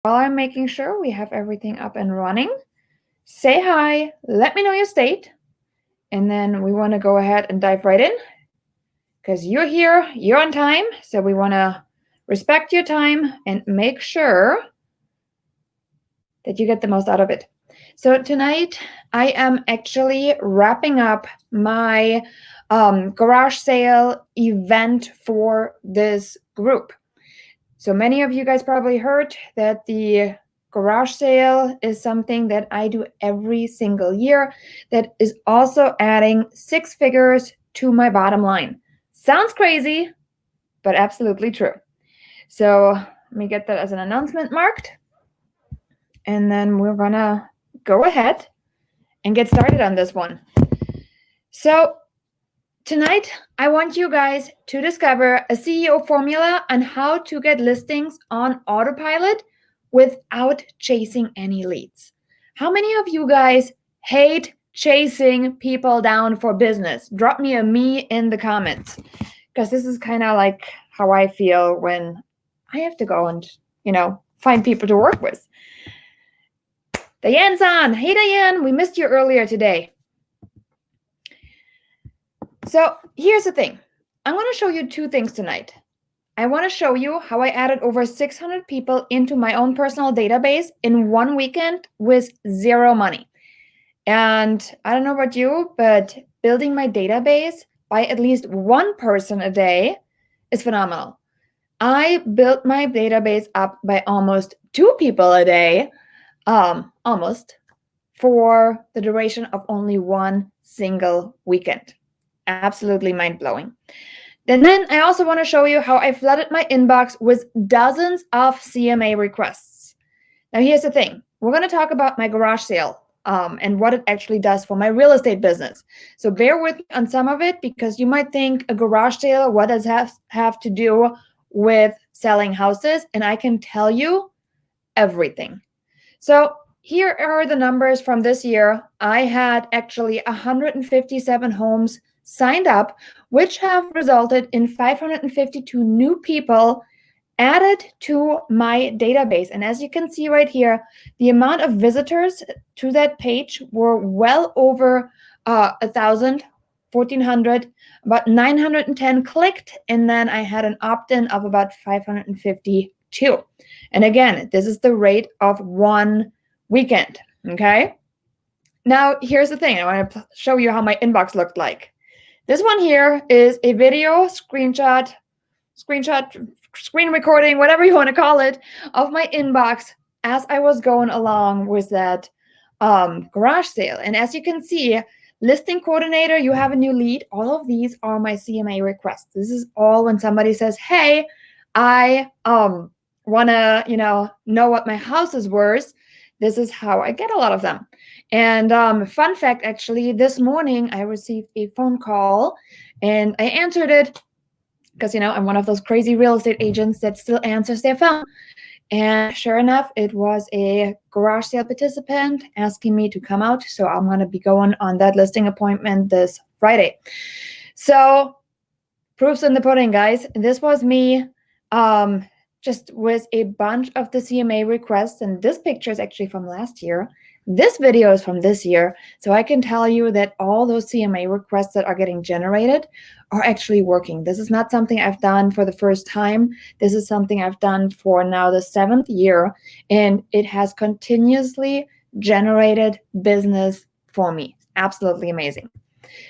While I'm making sure we have everything up and running, say hi, let me know your state, and then we want to go ahead and dive right in because you're here, you're on time, so we want to respect your time and make sure that you get the most out of it. So tonight I am actually wrapping up my garage sale event for this group. So many of you guys probably heard that the garage sale is something that I do every single year that is also adding 6 figures to my bottom line. Sounds crazy, but absolutely true. So let me get that as an announcement marked. And then we're gonna go ahead and get started on this one. So tonight, I want you guys to discover a CEO formula on how to get listings on autopilot without chasing any leads. How many of you guys hate chasing people down for business? Drop me a me in the comments, because this is kind of like how I feel when I have to go and, find people to work with. Diane's on. Hey, Diane, we missed you earlier today. So here's the thing. I want to show you 2 things tonight. I want to show you how I added over 600 people into my own personal database in 1 weekend with 0 money. And I don't know about you, but building my database by at least 1 person a day is phenomenal. I built my database up by almost 2 people a day, almost, for the duration of only 1 single weekend. Absolutely mind-blowing. And then I also want to show you how I flooded my inbox with dozens of CMA requests. Now, here's the thing. We're going to talk about my garage sale and what it actually does for my real estate business. So bear with me on some of it, because you might think a garage sale, what does it have to do with selling houses? And I can tell you everything. So here are the numbers from this year. I had actually 157 homes signed up, which have resulted in 552 new people added to my database. And as you can see right here, the amount of visitors to that page were well over 1,000, 1,400, about 910 clicked, and then I had an opt-in of about 552. And again, this is the rate of 1 weekend, okay? Now, here's the thing. I want to show you how my inbox looked like. This one here is a video screenshot, screen recording, whatever you want to call it, of my inbox as I was going along with that garage sale. And as you can see, listing coordinator, you have a new lead. All of these are my CMA requests. This is all when somebody says, hey, I want to, know what my house is worth. This is how I get a lot of them. And fun fact, actually, this morning I received a phone call and I answered it because, I'm one of those crazy real estate agents that still answers their phone. And sure enough, it was a garage sale participant asking me to come out. So I'm going to be going on that listing appointment this Friday. So proof's in the pudding, guys. This was me just with a bunch of the CMA requests. And this picture is actually from last year. This video is from this year. So I can tell you that all those CMA requests that are getting generated are actually working. This is not something I've done for the first time. This is something I've done for now the 7th year, and it has continuously generated business for me. Absolutely amazing.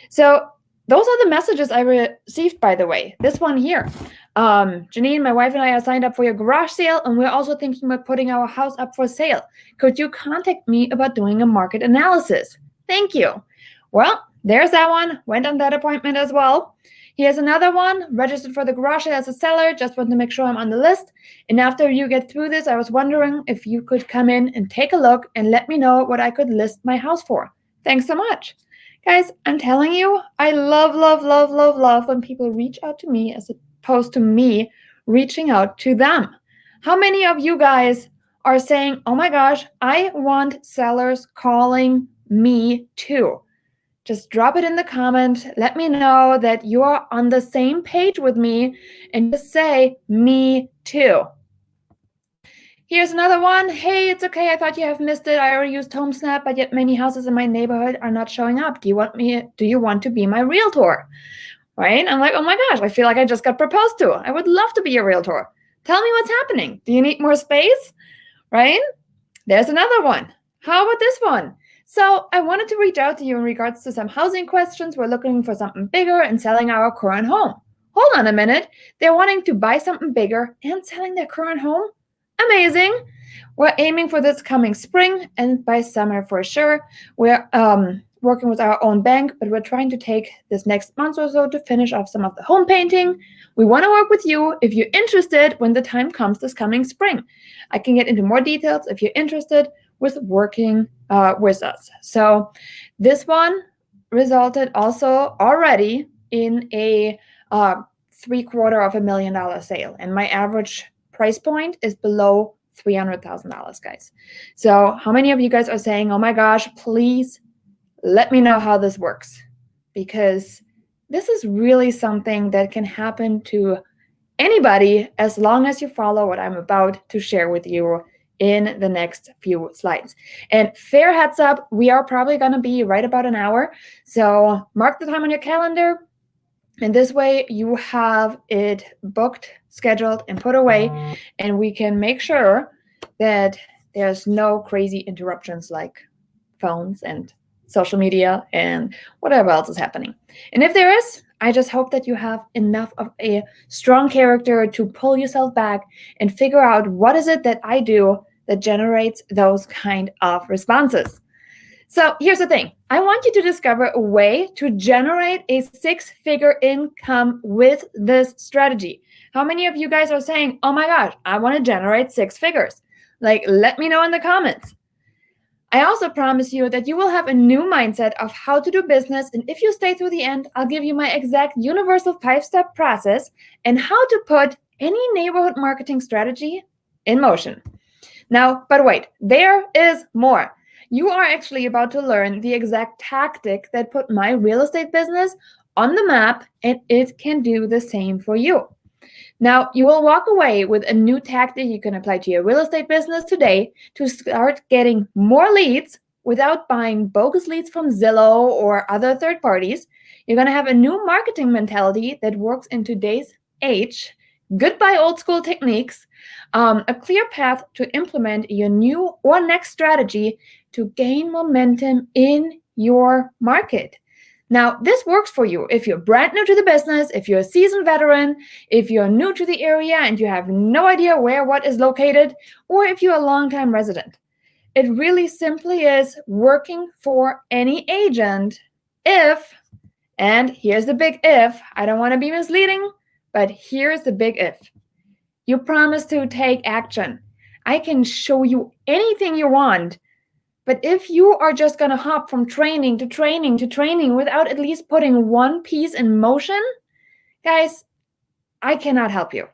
So those are the messages I received, by the way. This one here. Janine, my wife and I are signed up for your garage sale, and we're also thinking about putting our house up for sale. Could you contact me about doing a market analysis? Thank you. Well, there's that one. Went on that appointment as well. Here's another one. Registered for the garage sale as a seller. Just want to make sure I'm on the list. And after you get through this, I was wondering if you could come in and take a look and let me know what I could list my house for. Thanks so much. Guys, I'm telling you, I love, love, love, love, love when people reach out to me as opposed to me reaching out to them. How many of you guys are saying, oh my gosh, I want sellers calling me too? Just drop it in the comment. Let me know that you are on the same page with me and just say, me too. Here's another one. Hey, it's okay. I thought you have missed it. I already used HomeSnap, but yet many houses in my neighborhood are not showing up. Do you want to be my realtor? Right? I'm like, oh my gosh, I feel like I just got proposed to. I would love to be a realtor. Tell me what's happening. Do you need more space? Right? There's another one. How about this one? So I wanted to reach out to you in regards to some housing questions. We're looking for something bigger and selling our current home. Hold on a minute. They're wanting to buy something bigger and selling their current home? Amazing. We're aiming for this coming spring and by summer for sure. We're working with our own bank, but we're trying to take this next month or so to finish off some of the home painting. We want to work with you if you're interested when the time comes this coming spring. I can get into more details if you're interested with working with us. So this one resulted also already in a $750,000 sale, and my average price point is below $300,000, guys. So how many of you guys are saying, oh my gosh, please let me know how this works? Because this is really something that can happen to anybody as long as you follow what I'm about to share with you in the next few slides. And fair heads up, we are probably going to be right about an hour. So mark the time on your calendar. And this way you have it booked, scheduled, and put away. And we can make sure that there's no crazy interruptions like phones and social media and whatever else is happening. And if there is, I just hope that you have enough of a strong character to pull yourself back and figure out what is it that I do that generates those kind of responses. So here's the thing. I want you to discover a way to generate a six-figure income with this strategy. How many of you guys are saying, oh my gosh, I want to generate 6 figures? Like, let me know in the comments. I also promise you that you will have a new mindset of how to do business. And if you stay through the end, I'll give you my exact universal 5-step process and how to put any neighborhood marketing strategy in motion. Now, but wait, there is more. You are actually about to learn the exact tactic that put my real estate business on the map, and it can do the same for you. Now, you will walk away with a new tactic you can apply to your real estate business today to start getting more leads without buying bogus leads from Zillow or other third parties. You're going to have a new marketing mentality that works in today's age. Goodbye old school techniques, a clear path to implement your new or next strategy to gain momentum in your market. Now, this works for you if you're brand new to the business, if you're a seasoned veteran, if you're new to the area and you have no idea where what is located, or if you're a longtime resident. It really simply is working for any agent if, and here's the big if, I don't want to be misleading, but here's the big if. You promise to take action. I can show you anything you want, but if you are just going to hop from training to training to training without at least putting one piece in motion, guys, I cannot help you.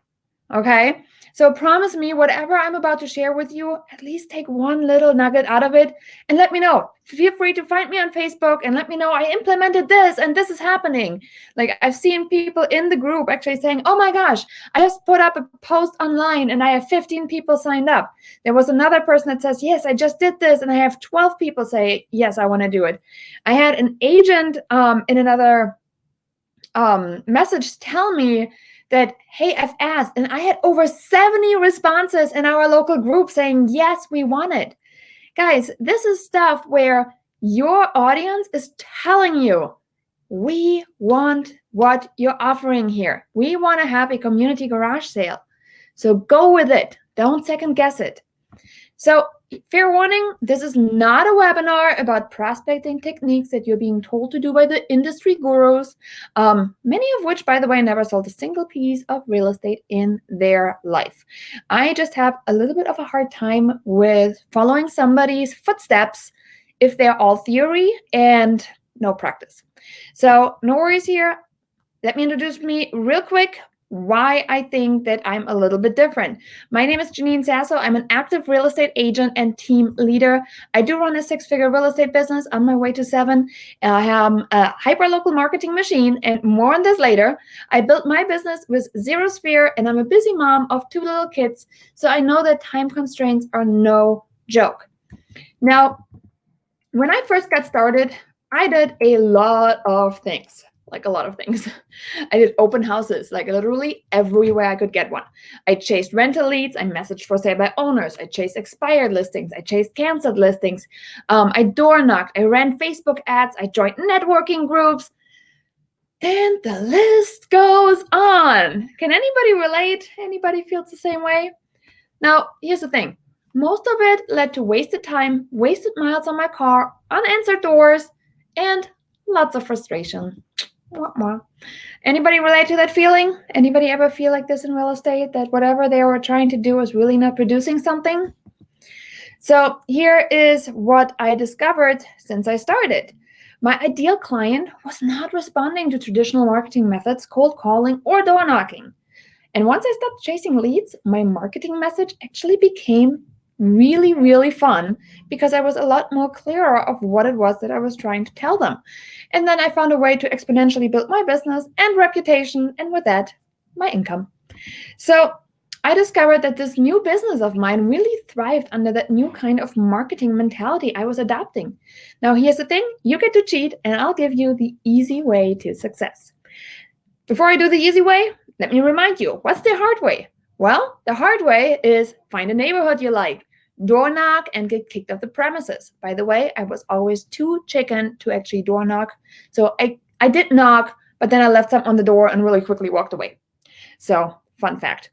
Okay? So promise me whatever I'm about to share with you, at least take one little nugget out of it and let me know. Feel free to find me on Facebook and let me know I implemented this and this is happening. Like I've seen people in the group actually saying, oh my gosh, I just put up a post online and I have 15 people signed up. There was another person that says, yes, I just did this and I have 12 people say, yes, I want to do it. I had an agent in another message tell me that, hey, I've asked, and I had over 70 responses in our local group saying, yes, we want it. Guys, this is stuff where your audience is telling you, we want what you're offering here. We want to have a community garage sale. So go with it. Don't second guess it. So fair warning, this is not a webinar about prospecting techniques that you're being told to do by the industry gurus, many of which, by the way, never sold a single piece of real estate in their life. I just have a little bit of a hard time with following somebody's footsteps if they're all theory and no practice. So no worries here. Let me introduce me real quick. why I think that I'm a little bit different. My name is Janine Sasso. I'm an active real estate agent and team leader. I do run a 6-figure real estate business on my way to 7. I am a hyper-local marketing machine, and more on this later. I built my business with zero sphere, and I'm a busy mom of 2 little kids, so I know that time constraints are no joke. Now, when I first got started, I did a lot of things. Like a lot of things. I did open houses, like literally everywhere I could get one. I chased rental leads. I messaged for sale by owners. I chased expired listings. I chased canceled listings. I door knocked. I ran Facebook ads. I joined networking groups. And the list goes on. Can anybody relate? Anybody feels the same way? Now, here's the thing. Most of it led to wasted time, wasted miles on my car, unanswered doors, and lots of frustration. Anybody relate to that feeling? Anybody ever feel like this in real estate, that whatever they were trying to do was really not producing something? So here is what I discovered since I started. My ideal client was not responding to traditional marketing methods, cold calling, or door knocking. And once I stopped chasing leads, my marketing message actually became really, really fun because I was a lot more clearer of what it was that I was trying to tell them. And then I found a way to exponentially build my business and reputation, and with that, my income. So I discovered that this new business of mine really thrived under that new kind of marketing mentality I was adopting. Now, here's the thing. You get to cheat, and I'll give you the easy way to success. Before I do the easy way, let me remind you, what's the hard way? Well, the hard way is find a neighborhood you like, door knock, and get kicked off the premises. By the way, I was always too chicken to actually door knock. So I did knock, but then I left something on the door and really quickly walked away. So, fun fact.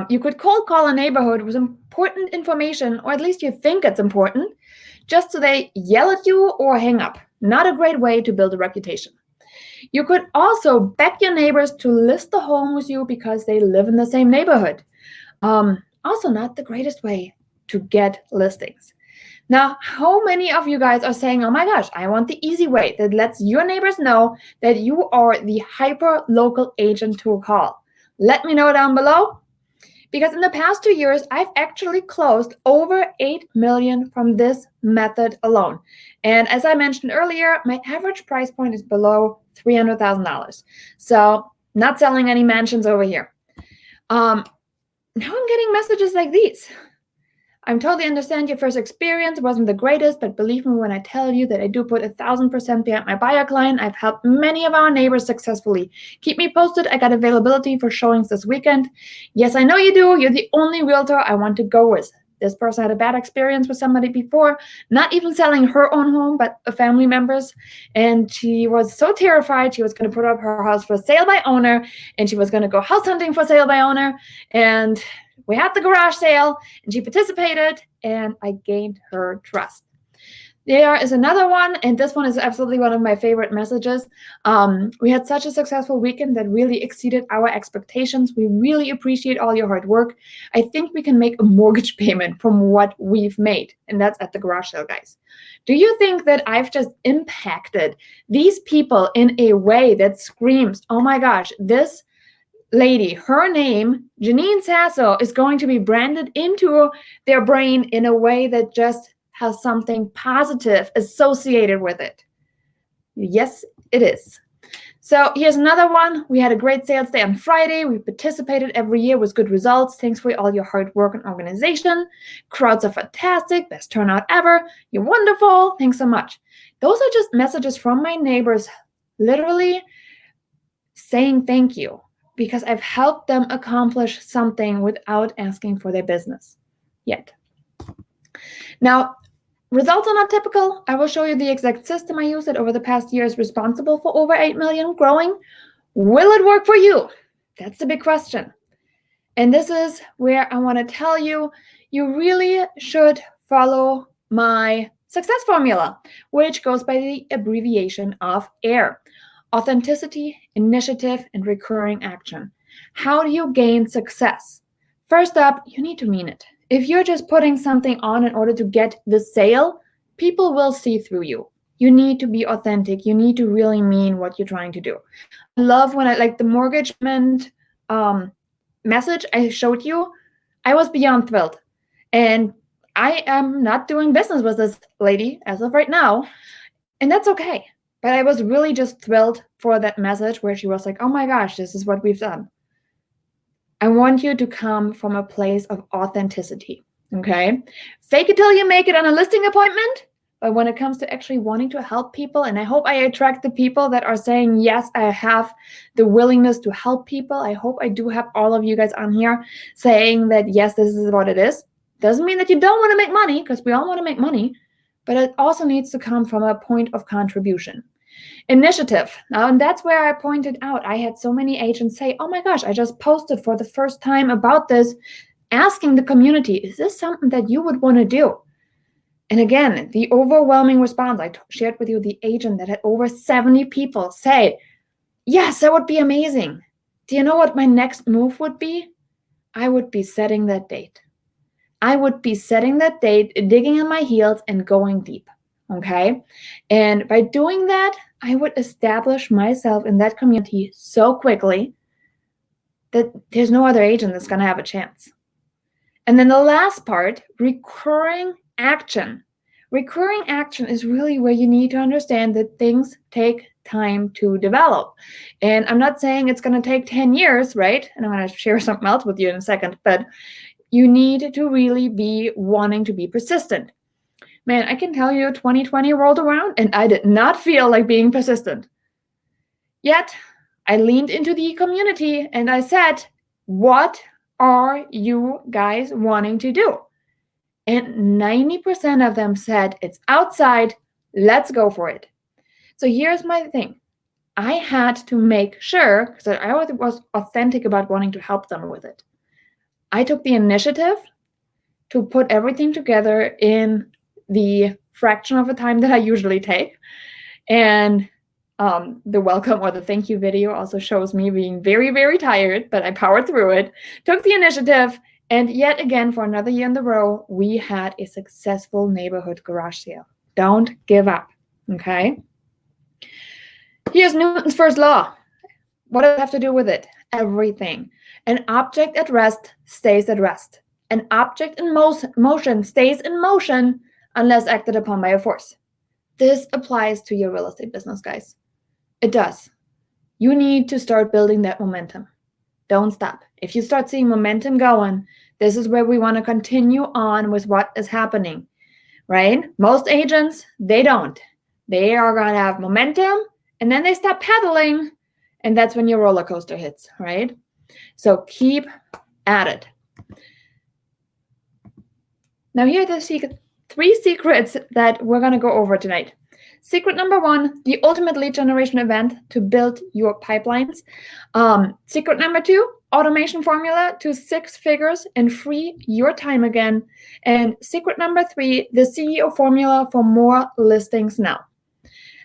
You could cold call a neighborhood with important information, or at least you think it's important, just so they yell at you or hang up. Not a great way to build a reputation. You could also beg your neighbors to list the home with you because they live in the same neighborhood. Also not the greatest way to get listings. Now, how many of you guys are saying, oh my gosh, I want the easy way that lets your neighbors know that you are the hyper-local agent to call? Let me know down below. Because in the past 2 years, I've actually closed over 8 million from this method alone. And as I mentioned earlier, my average price point is below $300,000. So not selling any mansions over here. Now I'm getting messages like these. I totally understand your first experience wasn't the greatest, but believe me when I tell you that I do put 1,000% behind my buyer client. I've helped many of our neighbors successfully. Keep me posted. I got availability for showings this weekend. Yes, I know you do. You're the only realtor I want to go with. This person had a bad experience with somebody before, not even selling her own home, but a family member's. And she was so terrified she was going to put up her house for sale by owner, and she was going to go house hunting for sale by owner. And we had the garage sale, and she participated, and I gained her trust. There is another one, and this one is absolutely one of my favorite messages. We had such a successful weekend that really exceeded our expectations. We really appreciate all your hard work. I think we can make a mortgage payment from what we've made, and that's at the garage sale, guys. Do you think that I've just impacted these people in a way that screams, oh my gosh, this lady, her name, Janine Sasso, is going to be branded into their brain in a way that just has something positive associated with it? Yes, it is. So here's another one. We had a great sales day on Friday. We participated every year with good results. Thanks for all your hard work and organization. Crowds are fantastic. Best turnout ever. You're wonderful. Thanks so much. Those are just messages from my neighbors, literally saying thank you, because I've helped them accomplish something without asking for their business yet. Now, results are not typical. I will show you the exact system I used that over the past year is responsible for over 8 million growing. Will it work for you? That's the big question. And this is where I want to tell you, you really should follow my success formula, which goes by the abbreviation of AIR. Authenticity, initiative, and recurring action. How do you gain success? First up, you need to mean it. If you're just putting something on in order to get the sale, people will see through you. You need to be authentic. You need to really mean what you're trying to do. I love when I like the mortgagement message I showed you. I was beyond thrilled. And I am not doing business with this lady as of right now. And that's okay. But I was really just thrilled for that message where she was like, oh my gosh, this is what we've done. I want you to come from a place of authenticity, okay? Fake it till you make it on a listing appointment. But when it comes to actually wanting to help people, and I hope I attract the people that are saying, yes, I have the willingness to help people. I hope I do have all of you guys on here saying that, yes, this is what it is. Doesn't mean that you don't want to make money, because we all want to make money, but it also needs to come from a point of contribution. Initiative. Now, and that's where I pointed out, I had so many agents say, oh my gosh, I just posted for the first time about this, asking the community, is this something that you would want to do? And again, the overwhelming response, I shared with you the agent that had over 70 people say, yes, that would be amazing. Do you know what my next move would be? I would be setting that date. I would be setting that date, digging in my heels and going deep, okay? And by doing that, I would establish myself in that community so quickly that there's no other agent that's going to have a chance. And then the last part, recurring action. Recurring action is really where you need to understand that things take time to develop. And I'm not saying it's going to take 10 years, right? And I'm going to share something else with you in a second, but you need to really be wanting to be persistent. Man, I can tell you 2020 rolled around and I did not feel like being persistent. Yet, I leaned into the community and I said, what are you guys wanting to do? And 90% of them said, it's outside, let's go for it. So here's my thing. I had to make sure, because I was authentic about wanting to help them with it. I took the initiative to put everything together in the fraction of the time that I usually take. And the welcome or the thank you video also shows me being very, very tired, but I powered through it, took the initiative, and yet again, for another year in a row, we had a successful neighborhood garage sale. Don't give up, okay? Here's Newton's first law. What does it have to do with it? Everything. An object at rest stays at rest. An object in motion stays in motion unless acted upon by a force. This applies to your real estate business, guys. It does. You need to start building that momentum. Don't stop. If you start seeing momentum going, this is where we want to continue on with what is happening, right? Most agents, they don't. They are going to have momentum, and then they stop pedaling, and that's when your roller coaster hits, right? So keep at it. Now here are the 3 secrets that we're going to go over tonight. Secret number 1, the ultimate lead generation event to build your pipelines. Secret number 2, automation formula to 6 figures and free your time again. And secret number 3, the CEO formula for more listings now.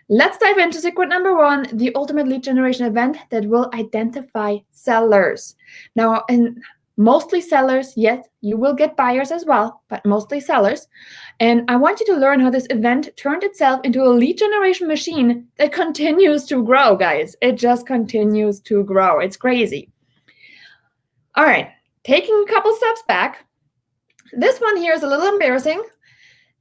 Let's dive into secret number 1, the ultimate lead generation event that will identify sellers. Now, and mostly sellers, yet you will get buyers as well, but mostly sellers. And I want you to learn how this event turned itself into a lead generation machine that continues to grow, guys. It just continues to grow. It's crazy. All right, taking a couple steps back. This one here is a little embarrassing.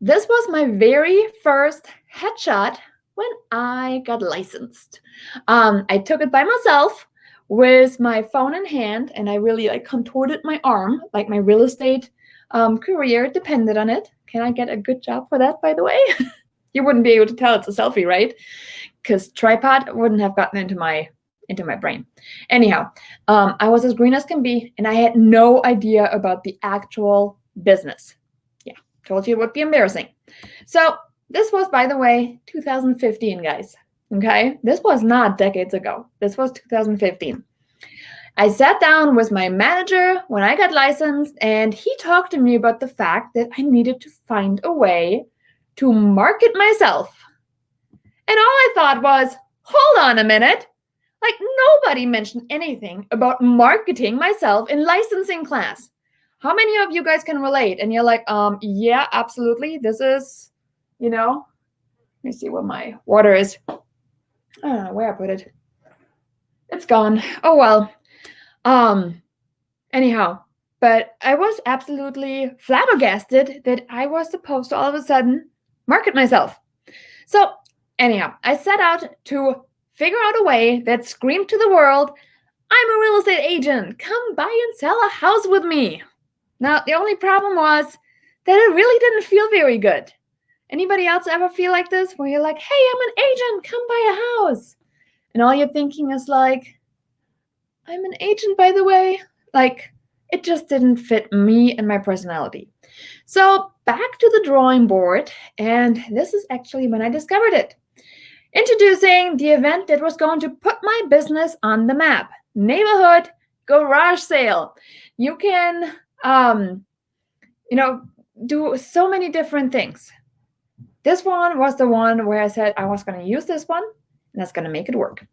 This was my very first headshot when I got licensed. I took it by myself with my phone in hand, and I really contorted my arm, like my real estate career depended on it. Can I get a good job for that, by the way? You wouldn't be able to tell it's a selfie, right? Because tripod wouldn't have gotten into my brain. Anyhow, I was as green as can be, and I had no idea about the actual business. Yeah, told you it would be embarrassing. So this was, by the way, 2015, guys. Okay, this was not decades ago. This was 2015. I sat down with my manager when I got licensed, and he talked to me about the fact that I needed to find a way to market myself. And all I thought was, hold on a minute. Like, nobody mentioned anything about marketing myself in licensing class. How many of you guys can relate? And you're like, yeah, absolutely. This is, me see where my water is. I don't know where I put it. It's gone. Oh well. Anyhow, but I was absolutely flabbergasted that I was supposed to all of a sudden market myself. So anyhow, I set out to figure out a way that screamed to the world, I'm a real estate agent. Come buy and sell a house with me. Now, the only problem was that it really didn't feel very good. Anybody else ever feel like this? Where you're like, hey, I'm an agent. Come buy a house. And all you're thinking is like, I'm an agent, by the way. Like, it just didn't fit me and my personality. So back to the drawing board. And this is actually when I discovered it. Introducing the event that was going to put my business on the map. Neighborhood garage sale. You can, do so many different things. This one was the one where I said I was going to use this one, and that's going to make it work.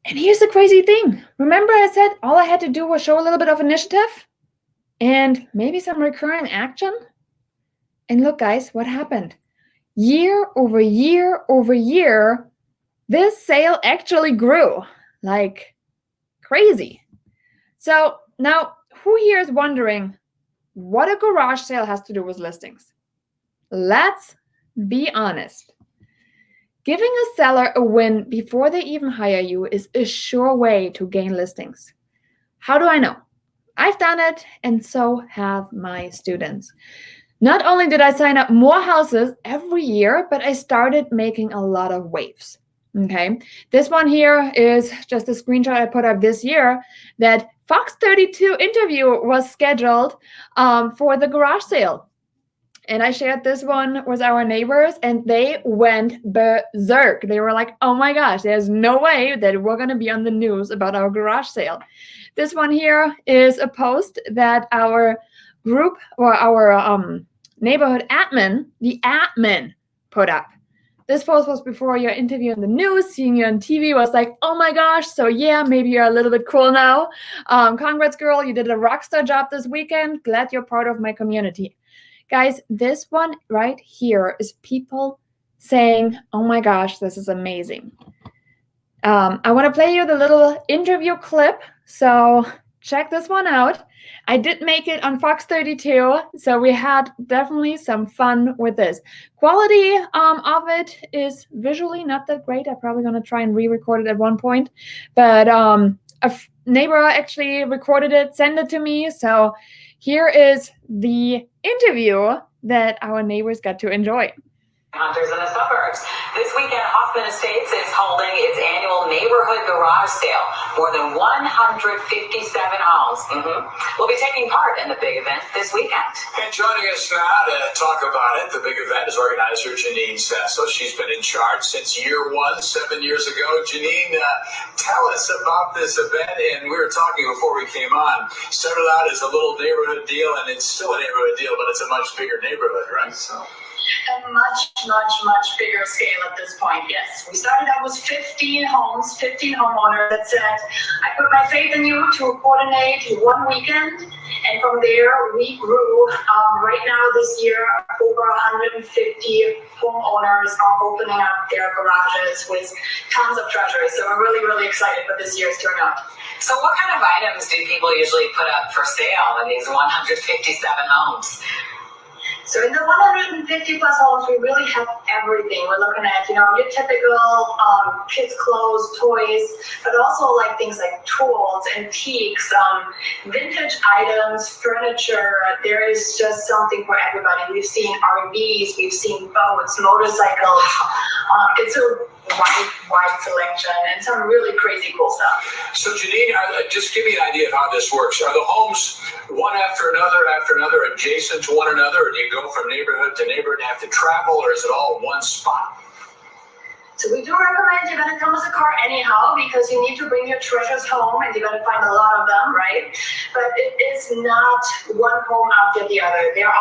And here's the crazy thing. Remember I said all I had to do was show a little bit of initiative and maybe some recurring action? And look, guys, what happened? Year over year over year, this sale actually grew like crazy. So now, who here is wondering what a garage sale has to do with listings? Let's be honest. Giving a seller a win before they even hire you is a sure way to gain listings. How do I know? I've done it, and so have my students. Not only did I sign up more houses every year, but I started making a lot of waves. Okay, this one here is just a screenshot I put up this year that Fox 32 interview was scheduled for the garage sale. And I shared this one with our neighbors, and they went berserk. They were like, oh my gosh, there's no way that we're going to be on the news about our garage sale. This one here is a post that our group or our neighborhood admin, the admin, put up. This post was before your interview in the news. Seeing you on TV was like, oh my gosh, so yeah, maybe you're a little bit cool now. Congrats, girl. You did a rock star job this weekend. Glad you're part of my community. Guys, this one right here is people saying, oh my gosh, this is amazing. I want to play you the little interview clip. So check this one out. I did make it on Fox 32, so we had definitely some fun with this. Quality of it is visually not that great. I'm probably going to try and re-record it at one point. But a neighbor actually recorded it, sent it to me. So here is the interview that our neighbors got to enjoy. Hunters in the suburbs. This weekend, Hoffman Estates is holding its annual neighborhood garage sale. More than 157 homes will be taking part in the big event this weekend. And joining us now to talk about it, the big event is organizer Janine Sasso. She's been in charge since year one, 7 years ago. Janine, tell us about this event. And we were talking before we came on. Started out as a little neighborhood deal, and it's still a neighborhood deal, but it's a much bigger neighborhood, right? So. A much bigger scale at this point, yes. We started out with 15 homes, 15 homeowners that said, I put my faith in you to coordinate one weekend. And from there, we grew. Right now, this year, over 150 homeowners are opening up their garages with tons of treasures. So we're really, really excited for this year's turnout. So what kind of items do people usually put up for sale in these 157 homes? So in the 150 plus homes, we really have everything. We're looking at, your typical kids' clothes, toys, but also like things like tools, antiques, vintage items, furniture. There is just something for everybody. We've seen RVs, we've seen boats, motorcycles. It's a wide selection and some really crazy cool stuff. So Janine, just give me an idea of how this works. Are the homes one after another, adjacent to one another, or do you go from neighborhood to neighborhood and have to travel, or is it all one spot? So we do recommend you're gonna come with a car anyhow, because you need to bring your treasures home and you're gonna find a lot of them, right? But it is not one home after the other. They are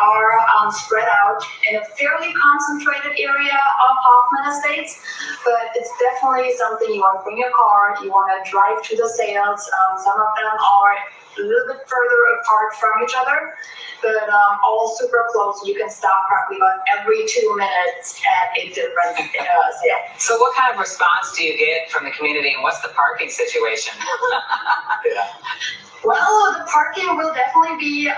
spread out in a fairly concentrated area of Hoffman Estates, but it's definitely something you want to bring your car, you want to drive to the sales. Some of them are a little bit further apart from each other, but all super close. You can stop probably about every 2 minutes at a different sale. So what kind of response do you get from the community, and what's the parking situation? Yeah. Well, the parking will definitely be, a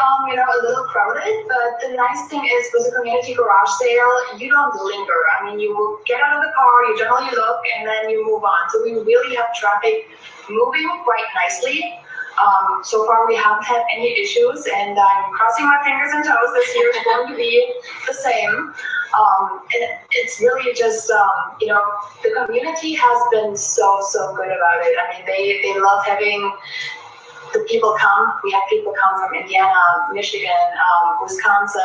little crowded, but the nice thing is with a community garage sale, you don't linger. I mean, you will get out of the car, you generally look, and then you move on. So we really have traffic moving quite nicely. So far, we haven't had any issues, and I'm crossing my fingers and toes this year is going to be the same. And it's really just, the community has been so good about it. I mean, they love having the people come. We have people come from Indiana, Michigan, Wisconsin,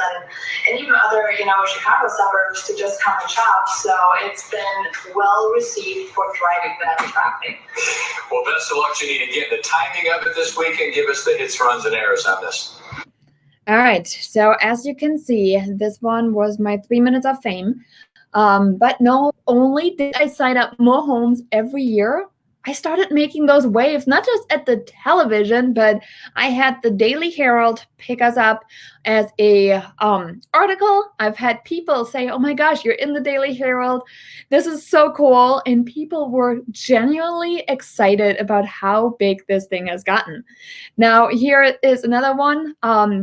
and even other, Chicago suburbs to just come and shop. So it's been well received for driving that traffic. Well, best of luck, Janine. Again, the timing of it this weekend, give us the hits, runs, and errors on this. All right. So as you can see, this one was my 3 minutes of fame. But not only did I sign up more homes every year, I started making those waves, not just at the television, but I had the Daily Herald pick us up as a article. I've had people say, oh my gosh, you're in the Daily Herald. This is so cool. And people were genuinely excited about how big this thing has gotten. Now, here is another one.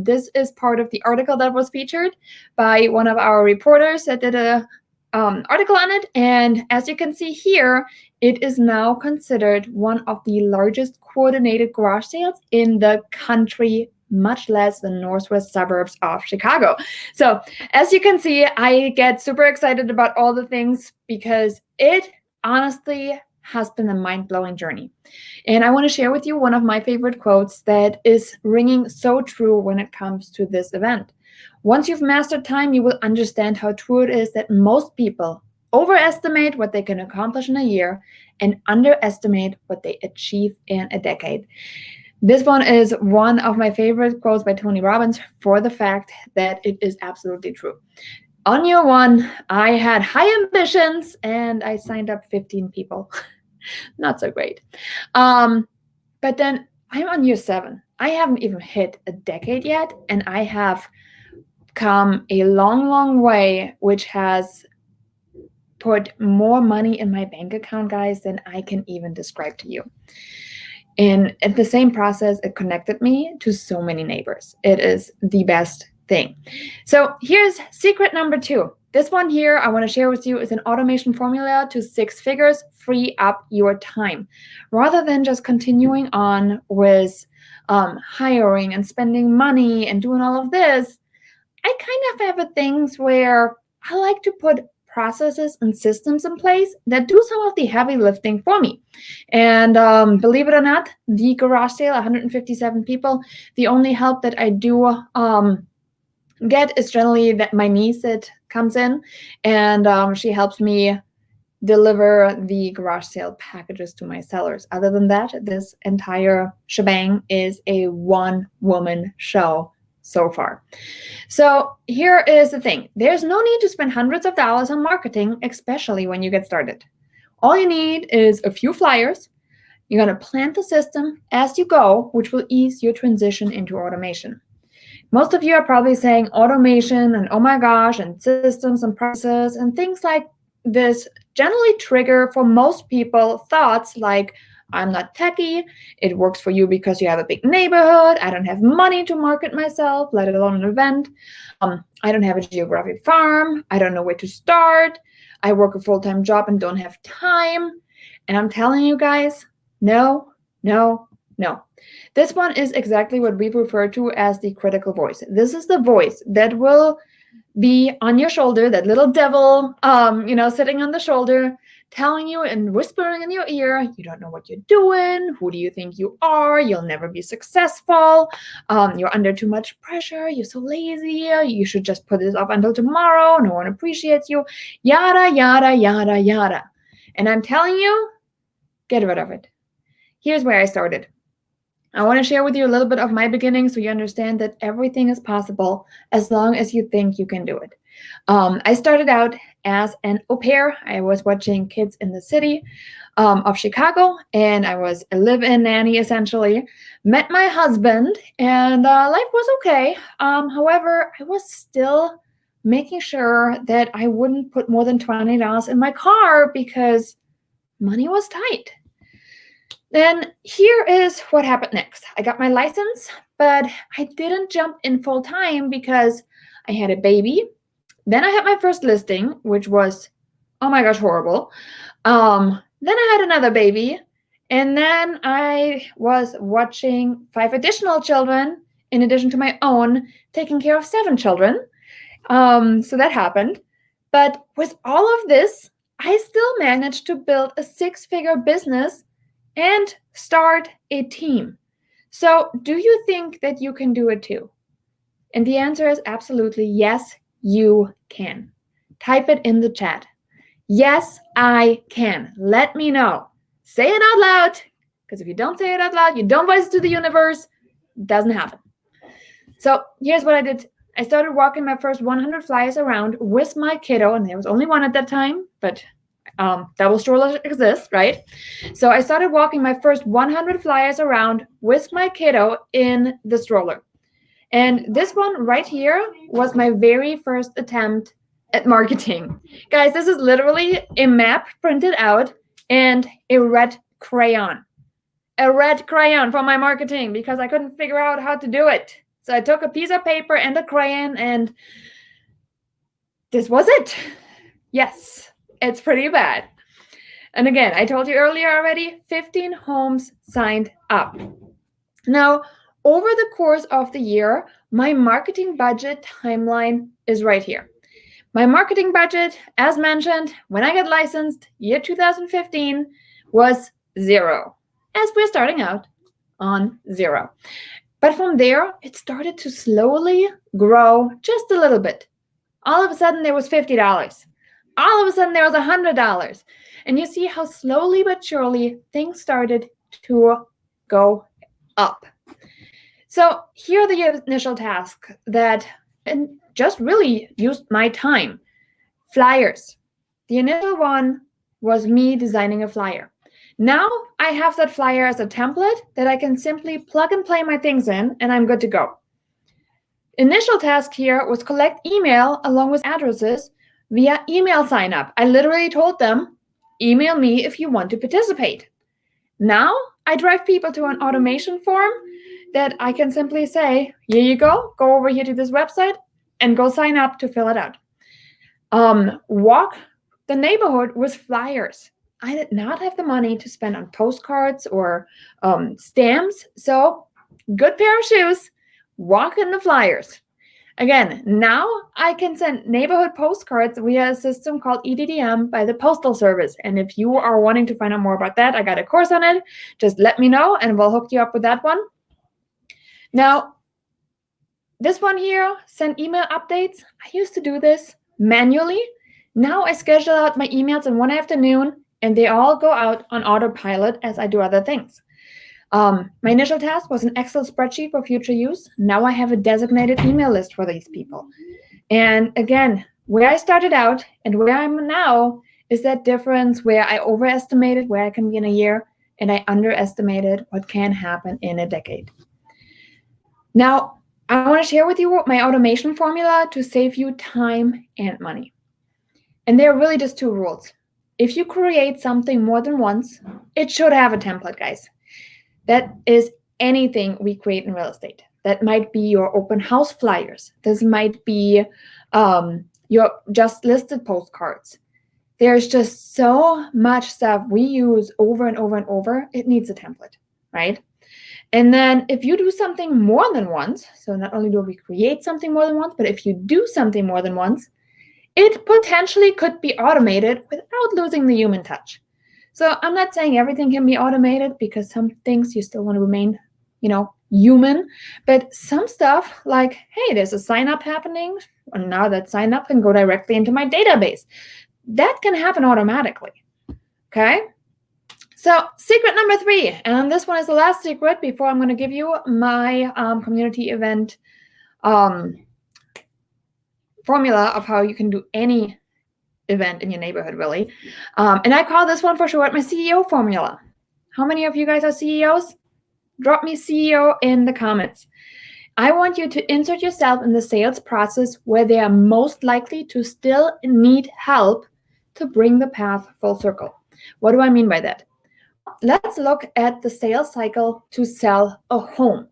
This is part of the article that was featured by one of our reporters that did a article on it. And as you can see here, it is now considered one of the largest coordinated garage sales in the country, much less the northwest suburbs of Chicago. So as you can see, I get super excited about all the things because it honestly has been a mind-blowing journey. And I want to share with you one of my favorite quotes that is ringing so true when it comes to this event. Once you've mastered time, you will understand how true it is that most people overestimate what they can accomplish in a year and underestimate what they achieve in a decade. This one is one of my favorite quotes by Tony Robbins for the fact that it is absolutely true. On year one, I had high ambitions and I signed up 15 people. Not so great. But then I'm on year 7. I haven't even hit a decade yet, and I have come a long way, which has put more money in my bank account, guys, than I can even describe to you. And at the same process, it connected me to so many neighbors. It is the best thing. So here's secret number 2. This one here I want to share with you is an automation formula to 6 figures. Free up your time. Rather than just continuing on with hiring and spending money and doing all of this, I kind of have things where I like to put processes and systems in place that do some of the heavy lifting for me. And believe it or not, the garage sale, 157 people, the only help that I do get is generally that my niece that comes in, and she helps me deliver the garage sale packages to my sellers. Other than that, this entire shebang is a one-woman show so far. So here is the thing. There's no need to spend hundreds of dollars on marketing, especially when you get started. All you need is a few flyers. You're going to plant the system as you go, which will ease your transition into automation. Most of you are probably saying automation and oh my gosh, and systems and processes and things like this generally trigger for most people thoughts like, I'm not techie, it works for you because you have a big neighborhood, I don't have money to market myself, let alone an event, I don't have a geographic farm, I don't know where to start, I work a full-time job and don't have time. And I'm telling you guys, no. This one is exactly what we refer to as the critical voice. This is the voice that will be on your shoulder, that little devil, sitting on the shoulder, telling you and whispering in your ear, you don't know what you're doing, who do you think you are, you'll never be successful, you're under too much pressure, you're so lazy, you should just put this off until tomorrow, no one appreciates you, yada, yada, yada, yada. And I'm telling you, get rid of it. Here's where I started. I want to share with you a little bit of my beginning so you understand that everything is possible as long as you think you can do it. I started out as an au pair. I was watching Kids in the City of Chicago, and I was a live-in nanny essentially. Met my husband, and life was okay. However, I was still making sure that I wouldn't put more than $20 in my car because money was tight. Then here is what happened next. I got my license, but I didn't jump in full time because I had a baby. Then I had my first listing, which was, oh my gosh, horrible. Then I had another baby, and then I was watching 5 additional children in addition to my own, taking care of 7 children. So that happened. But with all of this, I still managed to build a 6-figure business and start a team. So do you think that you can do it too? And the answer is absolutely yes, you can. Type it in the chat. Yes, I can. Let me know. Say it out loud, because if you don't say it out loud, you don't voice it to the universe, it doesn't happen. So here's what I did. I started walking my first 100 flyers around with my kiddo, and there was only one at that time, but double strollers exist, right? So I started walking my first 100 flyers around with my kiddo in the stroller. And this one right here was my very first attempt at marketing. Guys, this is literally a map printed out and a red crayon. A red crayon for my marketing because I couldn't figure out how to do it. So I took a piece of paper and a crayon, and this was it. Yes, it's pretty bad. And again, I told you earlier already, 15 homes signed up. Now, over the course of the year, my marketing budget timeline is right here. My marketing budget, as mentioned, when I got licensed, year 2015, was 0, as we're starting out on 0. But from there, it started to slowly grow just a little bit. All of a sudden, there was $50. All of a sudden, there was $100. And you see how slowly but surely things started to go up. So here are the initial tasks that just really used my time. Flyers. The initial one was me designing a flyer. Now I have that flyer as a template that I can simply plug and play my things in, and I'm good to go. Initial task here was collect email along with addresses via email sign up. I literally told them, email me if you want to participate. Now I drive people to an automation form that I can simply say, here you go over here to this website and go sign up to fill it out. Walk the neighborhood with flyers. I did not have the money to spend on postcards or stamps, so good pair of shoes, walk in the flyers. Again, now I can send neighborhood postcards via a system called EDDM by the Postal Service. And if you are wanting to find out more about that, I got a course on it. Just let me know and we'll hook you up with that one. Now, this one here, send email updates. I used to do this manually. Now I schedule out my emails in one afternoon and they all go out on autopilot as I do other things. My initial task was an Excel spreadsheet for future use. Now I have a designated email list for these people. And again, where I started out and where I'm now is that difference where I overestimated where I can be in a year and I underestimated what can happen in a decade. Now, I want to share with you my automation formula to save you time and money. And there are really just 2 rules. If you create something more than once, it should have a template, guys. That is anything we create in real estate. That might be your open house flyers. This might be your just listed postcards. There's just so much stuff we use over and over and over. It needs a template, right? And then if you do something more than once, so not only do we create something more than once, but if you do something more than once, it potentially could be automated without losing the human touch. So I'm not saying everything can be automated because some things you still want to remain, human. But some stuff like, hey, there's a sign up happening, and now that sign up can go directly into my database. That can happen automatically. Okay? So secret number 3, and this one is the last secret before I'm going to give you my community event formula of how you can do any event in your neighborhood, really. And I call this one for short my CEO formula. How many of you guys are CEOs? Drop me CEO in the comments. I want you to insert yourself in the sales process where they are most likely to still need help to bring the path full circle. What do I mean by that? Let's look at the sales cycle to sell a home.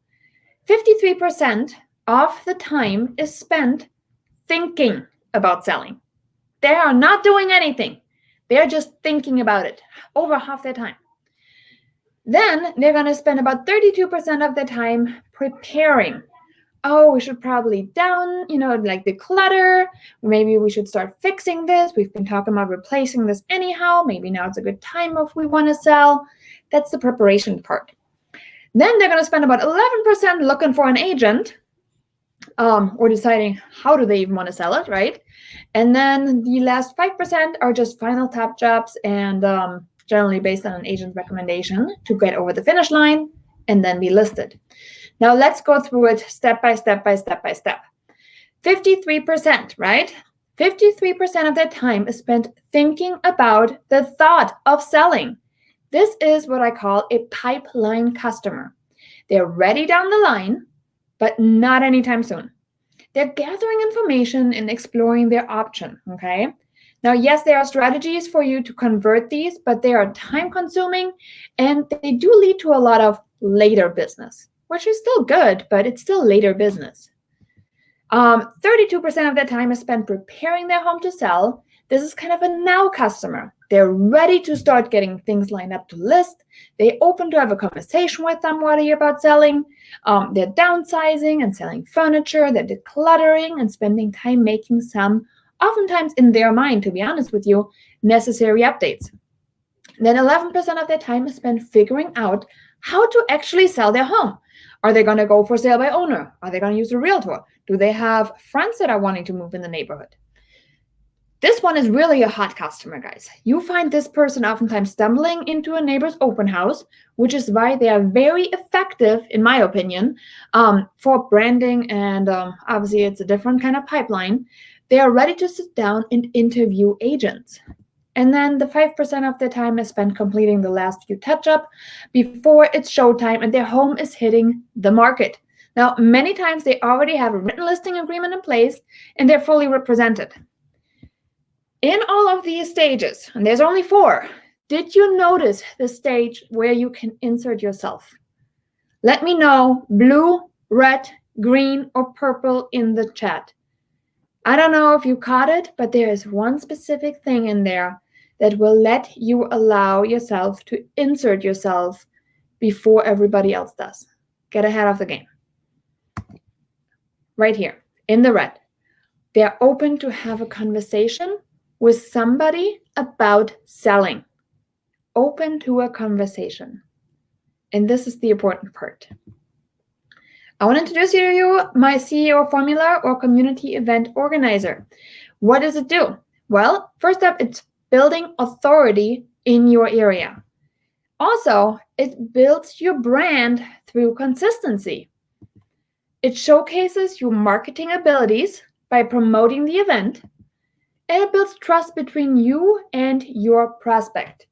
53% of the time is spent thinking about selling. They are not doing anything. They're just thinking about it over half their time. Then they're going to spend about 32% of their time preparing. Oh, we should probably like declutter. Maybe we should start fixing this. We've been talking about replacing this anyhow. Maybe now it's a good time if we want to sell. That's the preparation part. Then they're going to spend about 11% looking for an agent or deciding how do they even want to sell it, right? And then the last 5% are just final tap jobs and generally based on an agent's recommendation to get over the finish line and then be listed. Now let's go through it step by step by step by step. 53%, right? 53% of their time is spent thinking about the thought of selling. This is what I call a pipeline customer. They're ready down the line, but not anytime soon. They're gathering information and exploring their option, okay? Now, yes, there are strategies for you to convert these, but they are time-consuming, and they do lead to a lot of later business, which is still good, but it's still later business. 32% of their time is spent preparing their home to sell. This is kind of a now customer. They're ready to start getting things lined up to list. They're open to have a conversation with somebody about selling. They're downsizing and selling furniture. They're decluttering and spending time making some, oftentimes in their mind, to be honest with you, necessary updates. Then 11% of their time is spent figuring out how to actually sell their home. Are they going to go for sale by owner? Are they going to use a realtor? Do they have friends that are wanting to move in the neighborhood? This one is really a hot customer, guys. You find this person oftentimes stumbling into a neighbor's open house, which is why they are very effective, in my opinion, for branding. And obviously, it's a different kind of pipeline. They are ready to sit down and interview agents. And then the 5% of their time is spent completing the last few touch-up before it's showtime and their home is hitting the market. Now, many times they already have a written listing agreement in place and they're fully represented. In all of these stages, and there's only 4, did you notice the stage where you can insert yourself? Let me know blue, red, green, or purple in the chat. I don't know if you caught it, but there is one specific thing in there that will let you allow yourself to insert yourself before everybody else does. Get ahead of the game. Right here, in the red. They're open to have a conversation with somebody about selling. Open to a conversation. And this is the important part. I want to introduce you to my CEO formula or community event organizer. What does it do? Well, first up, it's building authority in your area. Also, it builds your brand through consistency. It showcases your marketing abilities by promoting the event, and it builds trust between you and your prospect.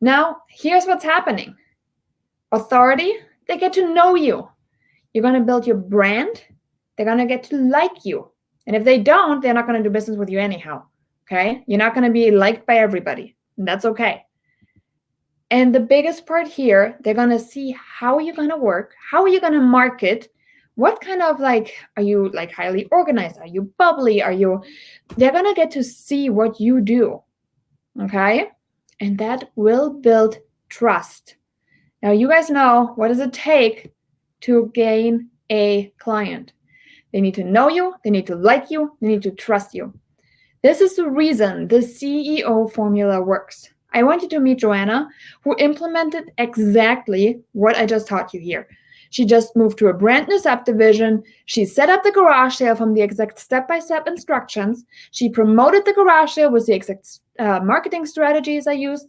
Now, here's what's happening. Authority, they get to know you. You're going to build your brand. They're going to get to like you. And if they don't, they're not going to do business with you anyhow. Okay? You're not going to be liked by everybody. And that's okay. And the biggest part here, they're going to see how you're going to work, how are you going to market, what kind of are you highly organized? Are you bubbly? They're going to get to see what you do. Okay? And that will build trust. Now, you guys know, what does it take to gain a client? They need to know you, they need to like you, they need to trust you. This is the reason the CEO formula works. I want you to meet Joanna, who implemented exactly what I just taught you here. She just moved to a brand new subdivision. She set up the garage sale from the exact step-by-step instructions. She promoted the garage sale with the exact marketing strategies I used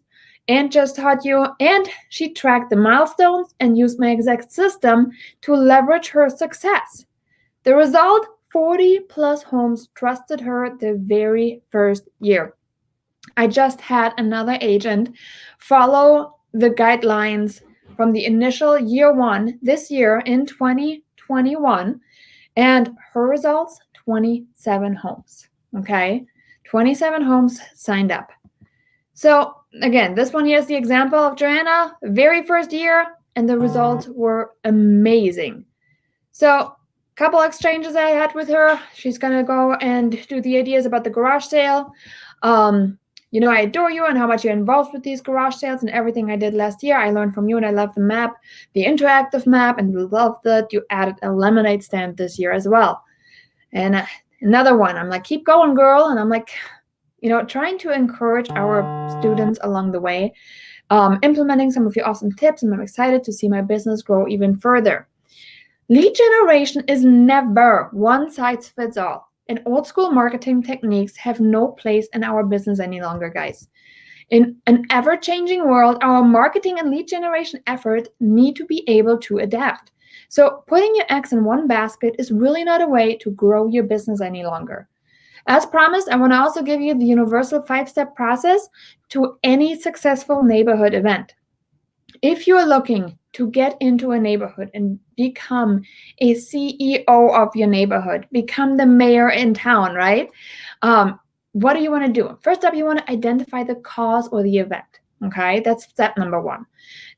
and just taught you. And she tracked the milestones and used my exact system to leverage her success. The result, 40 plus homes trusted her the very first year. I just had another agent follow the guidelines from the initial year one this year in 2021, and her results, 27 homes. Okay, 27 homes signed up. So again, this one here is the example of Joanna, very first year, and the results were amazing. So couple exchanges I had with her. She's gonna go and do the ideas about the garage sale. You know, I adore you and how much you're involved with these garage sales and everything I did last year. I learned from you and I love the map, the interactive map, and we love that you added a lemonade stand this year as well. And another one, I'm like, keep going, girl. And I'm like, you know, trying to encourage our students along the way, implementing some of your awesome tips, and I'm excited to see my business grow even further. Lead generation is never one size fits all. And old school marketing techniques have no place in our business any longer, guys. In an ever-changing world, our marketing and lead generation effort need to be able to adapt. So putting your eggs in one basket is really not a way to grow your business any longer. As promised, I want to also give you the universal 5-step process to any successful neighborhood event. If you're looking to get into a neighborhood and become a CEO of your neighborhood, become the mayor in town, right? What do you want to do? First up, you want to identify the cause or the event, okay? That's step number one.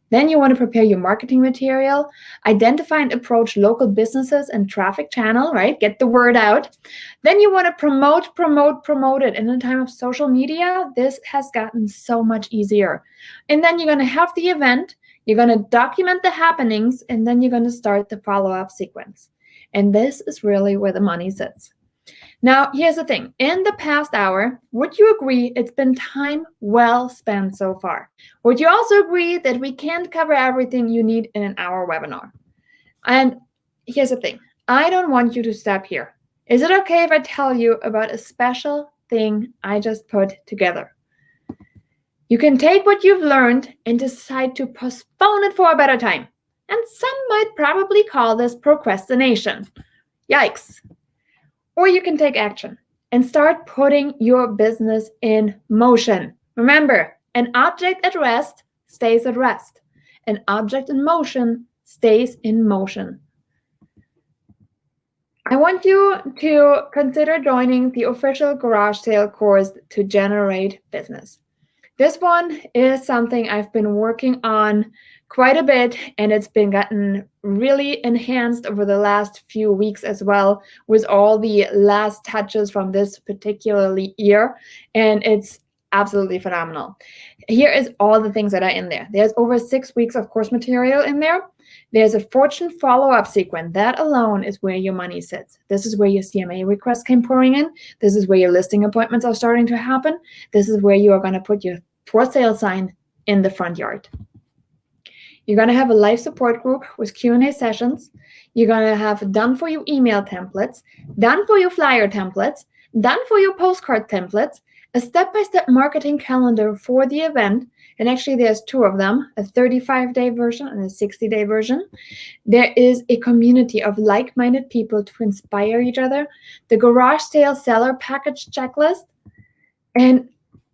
Then you want to prepare your marketing material, identify and approach local businesses and traffic channel, right? Get the word out. Then you want to promote it. In a time of social media, this has gotten so much easier. And then you're going to have the event, you're going to document the happenings, and then you're going to start the follow-up sequence. And this is really where the money sits. Now, here's the thing. In the past hour, would you agree it's been time well spent so far? Would you also agree that we can't cover everything you need in an hour webinar? And here's the thing. I don't want you to stop here. Is it okay if I tell you about a special thing I just put together? You can take what you've learned and decide to postpone it for a better time. And some might probably call this procrastination. Yikes. Or you can take action and start putting your business in motion. Remember, an object at rest stays at rest. An object in motion stays in motion. I want you to consider joining the official garage sale course to generate business. This one is something I've been working on quite a bit, and it's been gotten really enhanced over the last few weeks as well with all the last touches from this particular year, and it's absolutely phenomenal. Here is all the things that are in there. There's over 6 weeks of course material in there. There's a fortune follow-up sequence. That alone is where your money sits. This is where your CMA requests came pouring in. This is where your listing appointments are starting to happen. This is where you are going to put your for sale sign in the front yard. You're going to have a live support group with Q&A sessions. You're going to have done for you email templates, done for your flyer templates, done for your postcard templates, a step-by-step marketing calendar for the event. And actually there's 2 of them, a 35-day version and a 60-day version. There is a community of like-minded people to inspire each other, the garage sale seller package checklist, and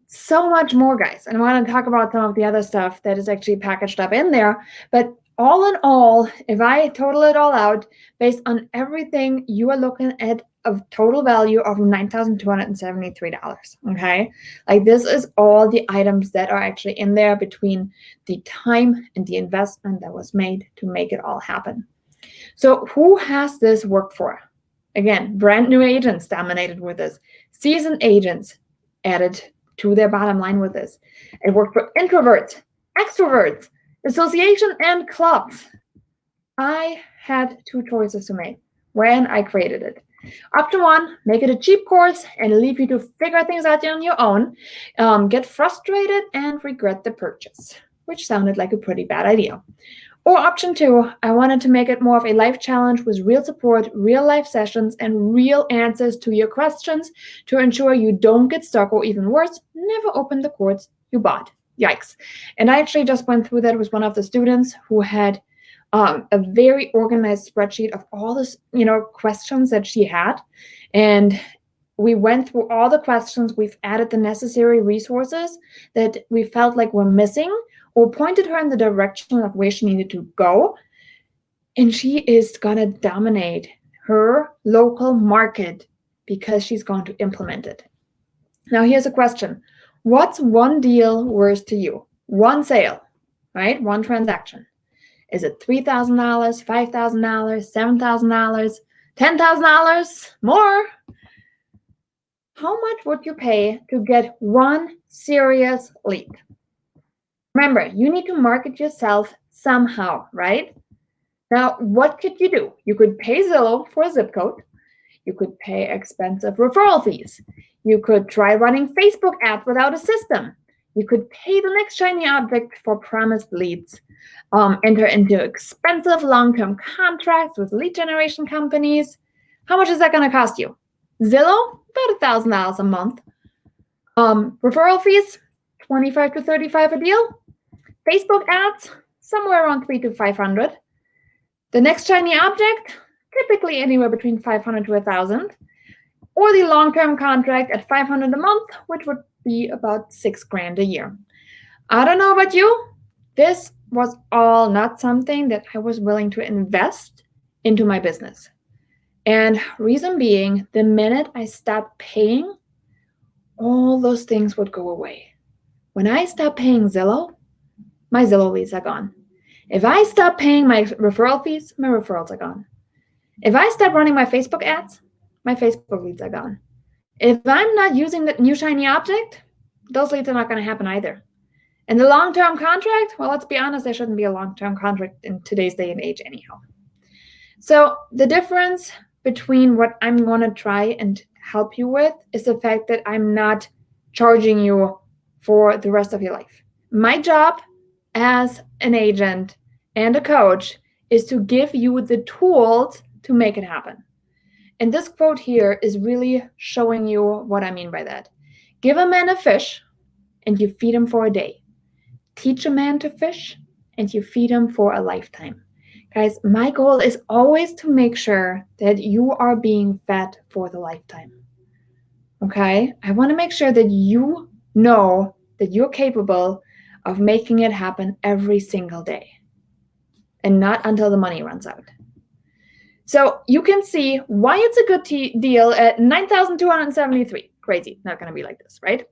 so much more, guys. And I want to talk about some of the other stuff that is actually packaged up in there. But all in all, if I total it all out, based on everything, you are looking at a total value of $9,273. Okay? Like, this is all the items that are actually in there between the time and the investment that was made to make it all happen. So who has this worked for? Again, brand new agents dominated with this. Seasoned agents added to their bottom line with this. It worked for introverts, extroverts, association, and clubs. I had 2 choices to make when I created it. Option 1, make it a cheap course and leave you to figure things out on your own, get frustrated, and regret the purchase, which sounded like a pretty bad idea. Or option 2, I wanted to make it more of a life challenge with real support, real life sessions, and real answers to your questions to ensure you don't get stuck, or even worse, never open the course you bought. Yikes. And I actually just went through that with one of the students who had a very organized spreadsheet of all this, questions that she had. And we went through all the questions. We've added the necessary resources that we felt like were missing, or pointed her in the direction of where she needed to go. And she is going to dominate her local market because she's going to implement it. Now, here's a question. What's one deal worth to you? One sale, right? One transaction. Is it $3,000, $5,000, $7,000, $10,000, more? How much would you pay to get one serious lead? Remember, you need to market yourself somehow, right? Now, what could you do? You could pay Zillow for a zip code. You could pay expensive referral fees. You could try running Facebook ads without a system. You could pay the next shiny object for promised leads. Enter into expensive long-term contracts with lead generation companies. How much is that going to cost you? Zillow, about $1,000 a month. Referral fees, $25 to $35 a deal. Facebook ads, somewhere around $300 to $500. The next shiny object, typically anywhere between $500 to $1,000. Or the long-term contract at $500 a month, which would be about $6,000 a year. I don't know about you. This was all not something that I was willing to invest into my business. And reason being, the minute I stopped paying, all those things would go away. When I stopped paying Zillow, my Zillow leads are gone. If I stop paying my referral fees, my referrals are gone. If I stop running my Facebook ads, my Facebook leads are gone. If I'm not using the new shiny object, those leads are not going to happen either. And the long-term contract, well, let's be honest, there shouldn't be a long-term contract in today's day and age anyhow. So the difference between what I'm going to try and help you with is the fact that I'm not charging you for the rest of your life. My job as an agent and a coach is to give you the tools to make it happen. And this quote here is really showing you what I mean by that. Give a man a fish and you feed him for a day. Teach a man to fish and you feed him for a lifetime. Guys, my goal is always to make sure that you are being fed for the lifetime. Okay? I want to make sure that you know that you're capable of making it happen every single day and not until the money runs out. So you can see why it's a good deal at $9,273. Crazy, not going to be like this, right?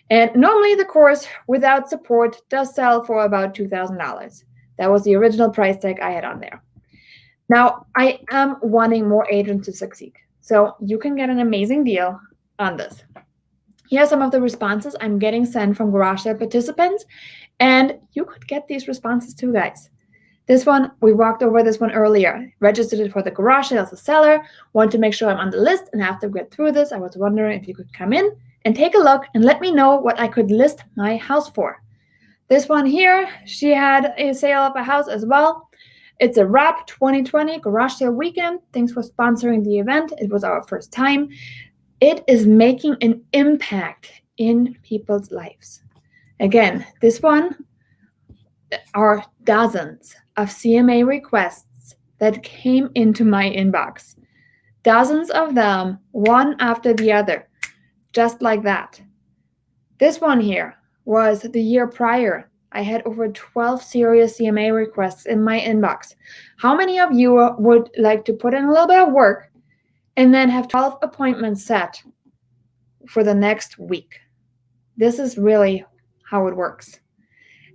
And normally the course without support does sell for about $2,000. That was the original price tag I had on there. Now, I am wanting more agents to succeed. So you can get an amazing deal on this. Here are some of the responses I'm getting sent from Garage Sale participants. And you could get these responses too, guys. This one, we walked over this one earlier. Registered it for the garage sale as a seller. Want to make sure I'm on the list. And after we get through this, I was wondering if you could come in and take a look and let me know what I could list my house for. This one here, she had a sale of a house as well. It's a wrap 2020 garage sale weekend. Thanks for sponsoring the event. It was our first time. It is making an impact in people's lives. Again, this one are dozens of CMA requests that came into my inbox. Dozens of them, one after the other, just like that. This one here was the year prior. I had over 12 serious CMA requests in my inbox. How many of you would like to put in a little bit of work and then have 12 appointments set for the next week? This is really how it works.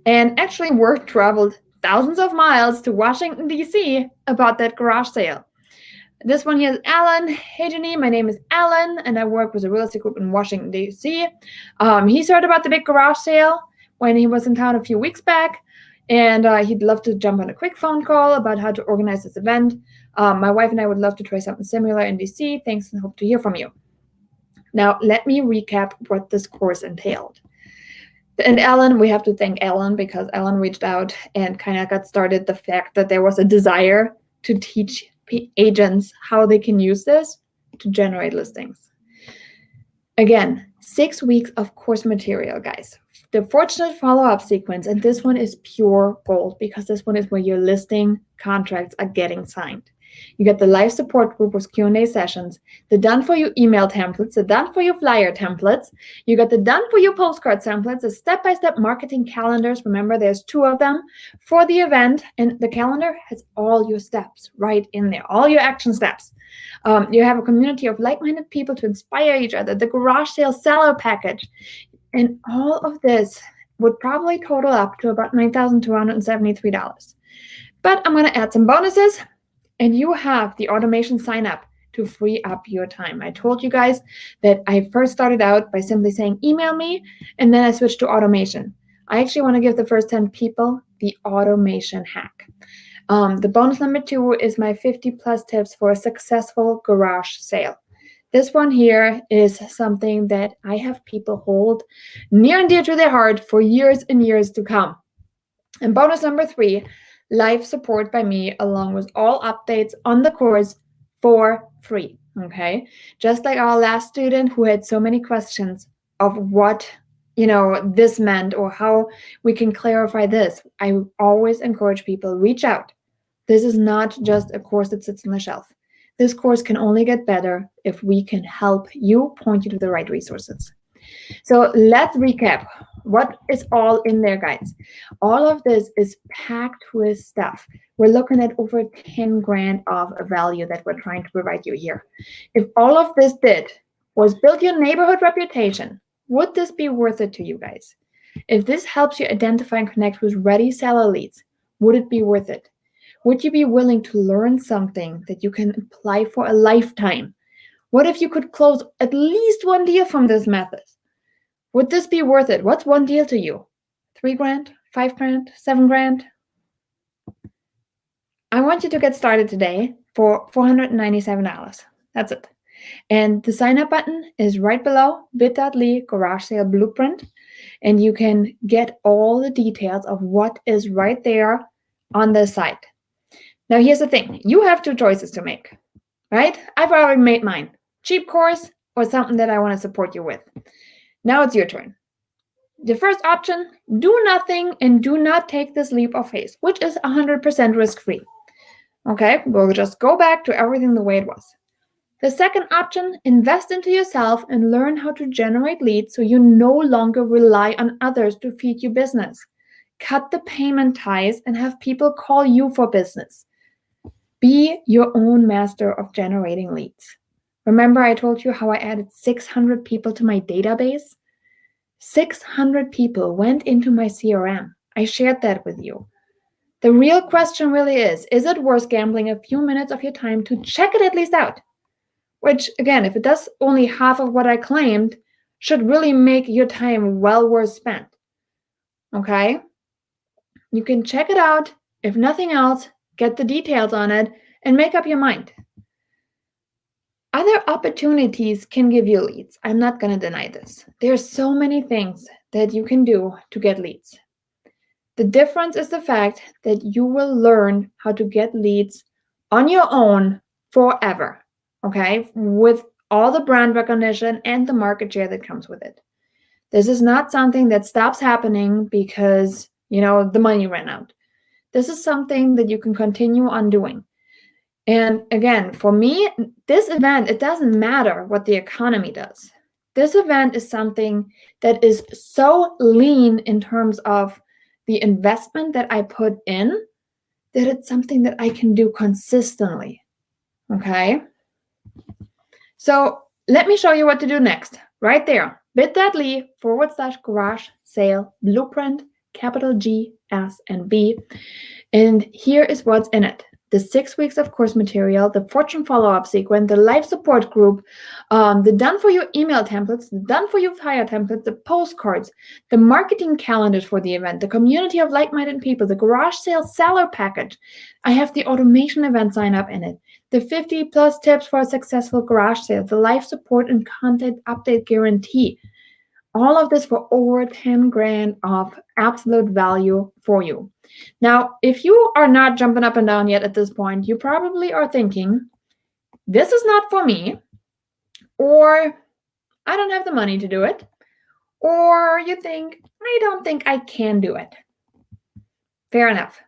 And actually, word traveled thousands of miles to Washington, D.C. about that garage sale. This one here is Alan. Hey, Janine, my name is Alan, and I work with a real estate group in Washington, D.C. He's heard about the big garage sale when he was in town a few weeks back, and he'd love to jump on a quick phone call about how to organize this event. My wife and I would love to try something similar in D.C. Thanks, and hope to hear from you. Now, let me recap what this course entailed. And Ellen, we have to thank Ellen because Ellen reached out and kind of got started the fact that there was a desire to teach agents how they can use this to generate listings. Again, 6 weeks of course material, guys. The Fortunate Follow-Up sequence, and this one is pure gold because this one is where your listing contracts are getting signed. You get the live support group with Q&A sessions, the done-for-you email templates, the done-for-you flyer templates. You got the done-for-you postcard templates, the step-by-step marketing calendars. Remember, there's 2 of them for the event, and the calendar has all your steps right in there, all your action steps. You have a community of like-minded people to inspire each other, the garage sale seller package, and all of this would probably total up to about $9,273. But I'm going to add some bonuses. And you have the automation sign up to free up your time. I told you guys that I first started out by simply saying, email me, and then I switched to automation. I actually want to give the first 10 people the automation hack. The bonus number 2 is my 50 plus tips for a successful garage sale. This one here is something that I have people hold near and dear to their heart for years and years to come. And bonus number 3, live support by me along with all updates on the course for free, okay? Just like our last student who had so many questions of what, this meant or how we can clarify this. I always encourage people, reach out. This is not just a course that sits on the shelf. This course can only get better if we can help you, point you to the right resources. So let's recap. What is all in there, guys? All of this is packed with stuff. We're looking at over 10 grand of value that we're trying to provide you here. If all of this was build your neighborhood reputation, would this be worth it to you guys? If this helps you identify and connect with ready seller leads, would it be worth it? Would you be willing to learn something that you can apply for a lifetime? What if you could close at least one deal from this method? Would this be worth it? What's one deal to you? 3 grand, 5 grand, 7 grand? I want you to get started today for $497. That's it. And the sign up button is right below bit.ly garage sale blueprint. And you can get all the details of what is right there on the site. Now, here's the thing. You have 2 choices to make, right? I've already made mine. Cheap course or something that I want to support you with. Now it's your turn. The first option, do nothing and do not take this leap of faith, which is 100% risk-free. Okay, we'll just go back to everything the way it was. The second option, invest into yourself and learn how to generate leads so you no longer rely on others to feed you business. Cut the payment ties and have people call you for business. Be your own master of generating leads. Remember I told you how I added 600 people to my database? 600 people went into my CRM. I shared that with you. The real question really is it worth gambling a few minutes of your time to check it at least out? Which, again, if it does only half of what I claimed, should really make your time well worth spent. Okay? You can check it out. If nothing else, get the details on it and make up your mind. Other opportunities can give you leads. I'm not going to deny this. There are so many things that you can do to get leads. The difference is the fact that you will learn how to get leads on your own forever, okay? With all the brand recognition and the market share that comes with it. This is not something that stops happening because, the money ran out. This is something that you can continue on doing. And again, for me, this event, it doesn't matter what the economy does. This event is something that is so lean in terms of the investment that I put in, that it's something that I can do consistently. Okay? So let me show you what to do next. Right there, bit.ly/garage sale blueprint, capital G, S, and B. And here is what's in it. The 6 weeks of course material, the Fortune follow-up sequence, the live support group, the done-for-you email templates, the done-for-you flyer templates, the postcards, the marketing calendars for the event, the community of like-minded people, the garage sale seller package. I have the automation event sign up in it, the 50 plus tips for a successful garage sale, the live support and content update guarantee. All of this for over 10 grand of absolute value for you. Now, if you are not jumping up and down yet at this point, you probably are thinking, this is not for me, or I don't have the money to do it, or you think, I don't think I can do it. Fair enough.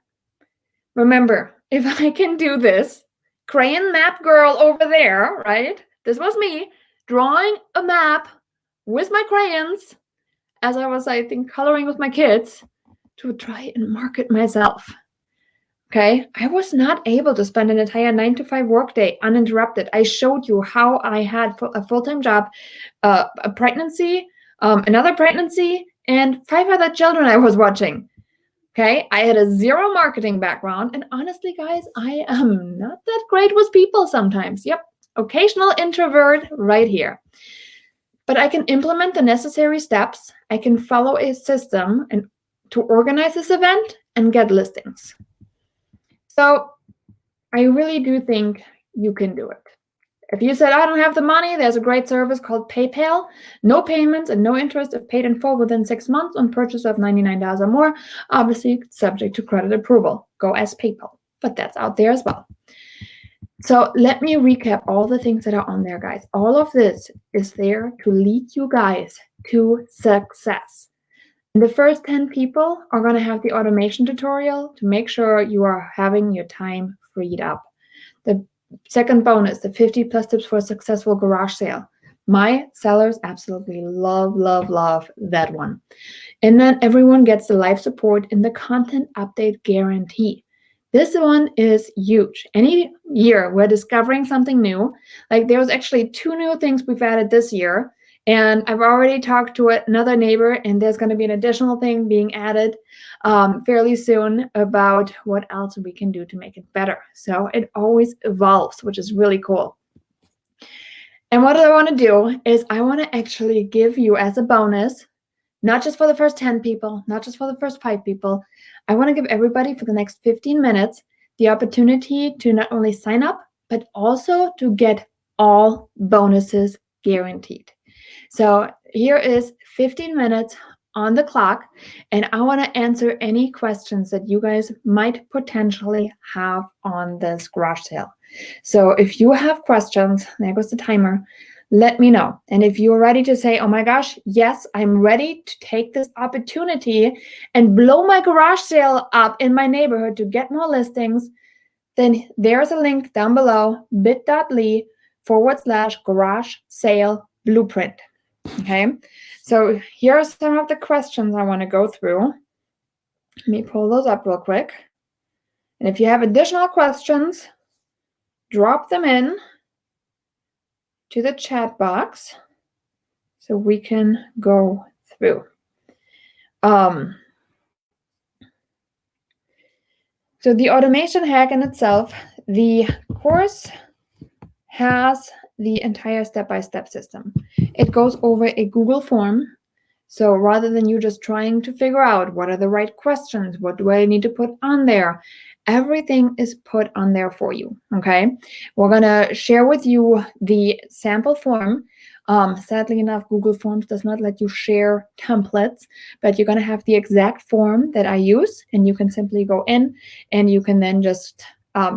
Remember, if I can do this, crayon map girl over there, right? This was me drawing a map with my crayons as I was, I think, coloring with my kids to try and market myself. Okay, I was not able to spend an entire 9-to-5 workday uninterrupted. I showed you how I had a full-time job, a pregnancy, another pregnancy, and 5 other children I was watching. Okay, I had a zero marketing background, and honestly, guys, I am not that great with people sometimes. Yep, occasional introvert right here. But I can implement the necessary steps. I can follow a system and to organize this event and get listings. So I really do think you can do it. If you said, I don't have the money, there's a great service called PayPal. No payments and no interest if paid in full within 6 months on purchase of $99 or more. Obviously, subject to credit approval. Go as PayPal, but that's out there as well. So let me recap all the things that are on there, guys. All of this is there to lead you guys to success. And the first 10 people are going to have the automation tutorial to make sure you are having your time freed up. The second bonus, the 50 plus tips for a successful garage sale. My sellers absolutely love, love, love that one. And then everyone gets the live support in the content update guarantee. This one is huge. Any year we're discovering something new. Like there was actually 2 new things we've added this year. And I've already talked to another neighbor, and there's going to be an additional thing being added fairly soon about what else we can do to make it better. So it always evolves, which is really cool. And what I want to do is I want to actually give you as a bonus, not just for the first 10 people, not just for the first 5 people. I want to give everybody for the next 15 minutes the opportunity to not only sign up, but also to get all bonuses guaranteed. So here is 15 minutes on the clock, and I want to answer any questions that you guys might potentially have on this garage sale. So if you have questions, there goes the timer, let me know. And if you're ready to say, oh my gosh, yes, I'm ready to take this opportunity and blow my garage sale up in my neighborhood to get more listings, then there's a link down below, bit.ly/garage sale blueprint. Okay, so here are some of the questions I want to go through. Let me pull those up real quick. And if you have additional questions, drop them in to the chat box so we can go through. So the automation hack in itself, the course has the entire step-by-step system. It goes over a Google form. So rather than you just trying to figure out what are the right questions, what do I need to put on there, everything is put on there for you, okay? We're gonna share with you the sample form. Sadly enough, Google Forms does not let you share templates, but you're gonna have the exact form that I use, and you can simply go in and you can then just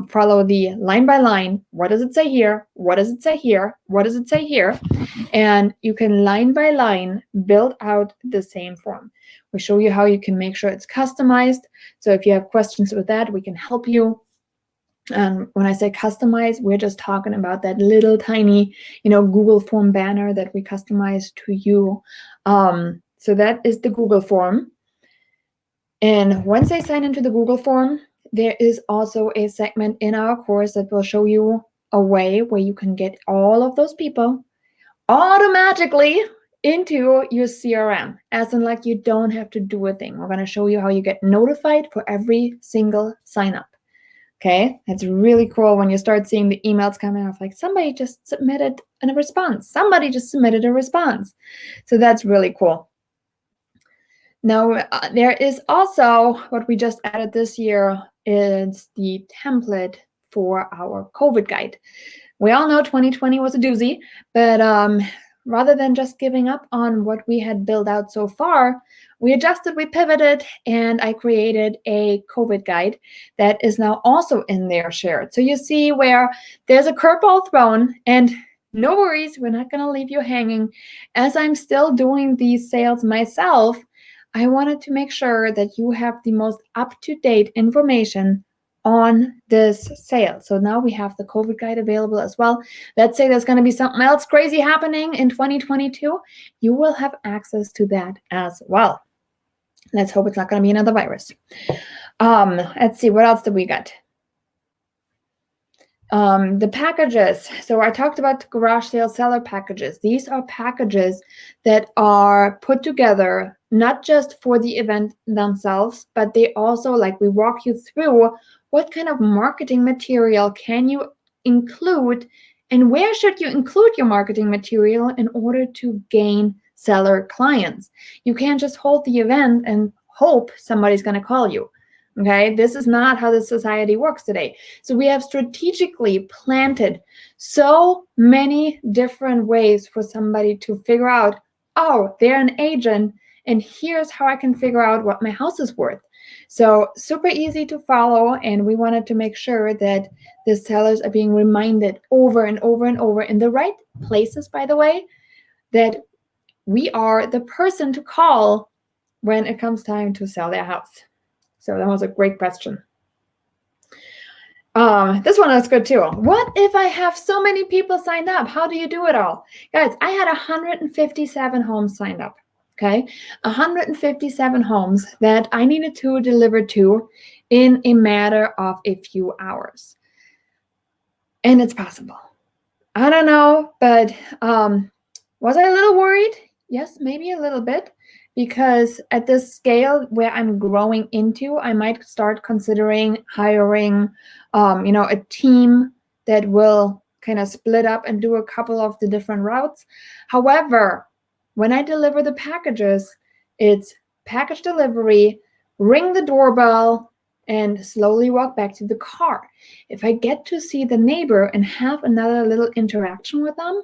follow the line by line. What does it say here? What does it say here? What does it say here? And you can line by line build out the same form. We show you how you can make sure it's customized. So if you have questions with that, we can help you. And when I say customize, we're just talking about that little tiny, Google form banner that we customize to you. So that is the Google form. And once they sign into the Google form, there is also a segment in our course that will show you a way where you can get all of those people automatically into your CRM, as in like you don't have to do a thing. We're going to show you how you get notified for every single sign up. Okay, that's really cool when you start seeing the emails coming off like somebody just submitted a response. Somebody just submitted a response. So that's really cool. Now, there is also what we just added this year is the template for our COVID guide. We all know 2020 was a doozy, but rather than just giving up on what we had built out so far, we adjusted, we pivoted, and I created a COVID guide that is now also in there shared. So you see where there's a curveball thrown, and no worries, we're not going to leave you hanging. As I'm still doing these sales myself, I wanted to make sure that you have the most up-to-date information on this sale. So now we have the COVID guide available as well. Let's say there's going to be something else crazy happening in 2022. You will have access to that as well. Let's hope it's not going to be another virus. Let's see, what else did we get? The packages. So I talked about the garage sale seller packages. These are packages that are put together not just for the event themselves, but they also, like, we walk you through what kind of marketing material can you include and where should you include your marketing material in order to gain seller clients. You can't just hold the event and hope somebody's going to call you. Okay, this is not how the society works today. So we have strategically planted so many different ways for somebody to figure out, oh, they're an agent, and here's how I can figure out what my house is worth. So super easy to follow, and we wanted to make sure that the sellers are being reminded over and over and over in the right places, by the way, that we are the person to call when it comes time to sell their house. So that was a great question. This one is good too. What if I have so many people signed up? How do you do it all? Guys, I had 157 homes signed up. Okay, 157 homes that I needed to deliver to in a matter of a few hours. And it's possible. I don't know, but was I a little worried? Yes, maybe a little bit. Because at this scale where I'm growing into, I might start considering hiring, a team that will kind of split up and do a couple of the different routes. However, when I deliver the packages, it's package delivery, ring the doorbell, and slowly walk back to the car. If I get to see the neighbor and have another little interaction with them,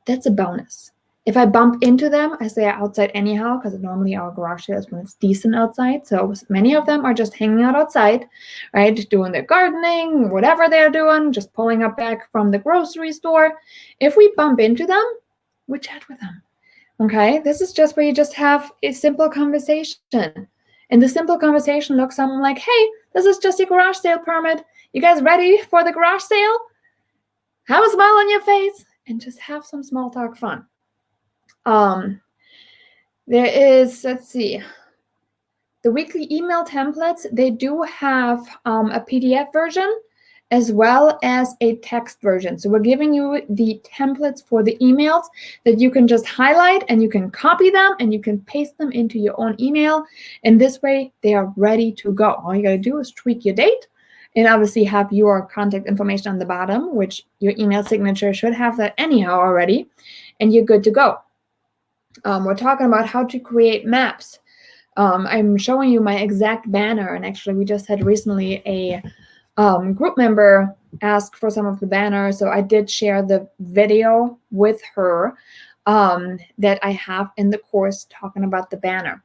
that's a bonus. If I bump into them as they are outside anyhow, because normally our garage sales when it's decent outside, so many of them are just hanging out outside, right, doing their gardening, whatever they're doing, just pulling up back from the grocery store. If we bump into them, we chat with them, okay? This is just where you just have a simple conversation. And the simple conversation looks something like, hey, this is just your garage sale permit. You guys ready for the garage sale? Have a smile on your face and just have some small talk fun. There is, let's see, the weekly email templates, they do have a PDF version as well as a text version. So we're giving you the templates for the emails that you can just highlight and you can copy them and you can paste them into your own email. And this way they are ready to go. All you got to do is tweak your date and obviously have your contact information on the bottom, which your email signature should have that anyhow already, and you're good to go. We're talking about how to create maps. I'm showing you my exact banner, and actually we just had recently a group member ask for some of the banners, so I did share the video with her that I have in the course talking about the banner.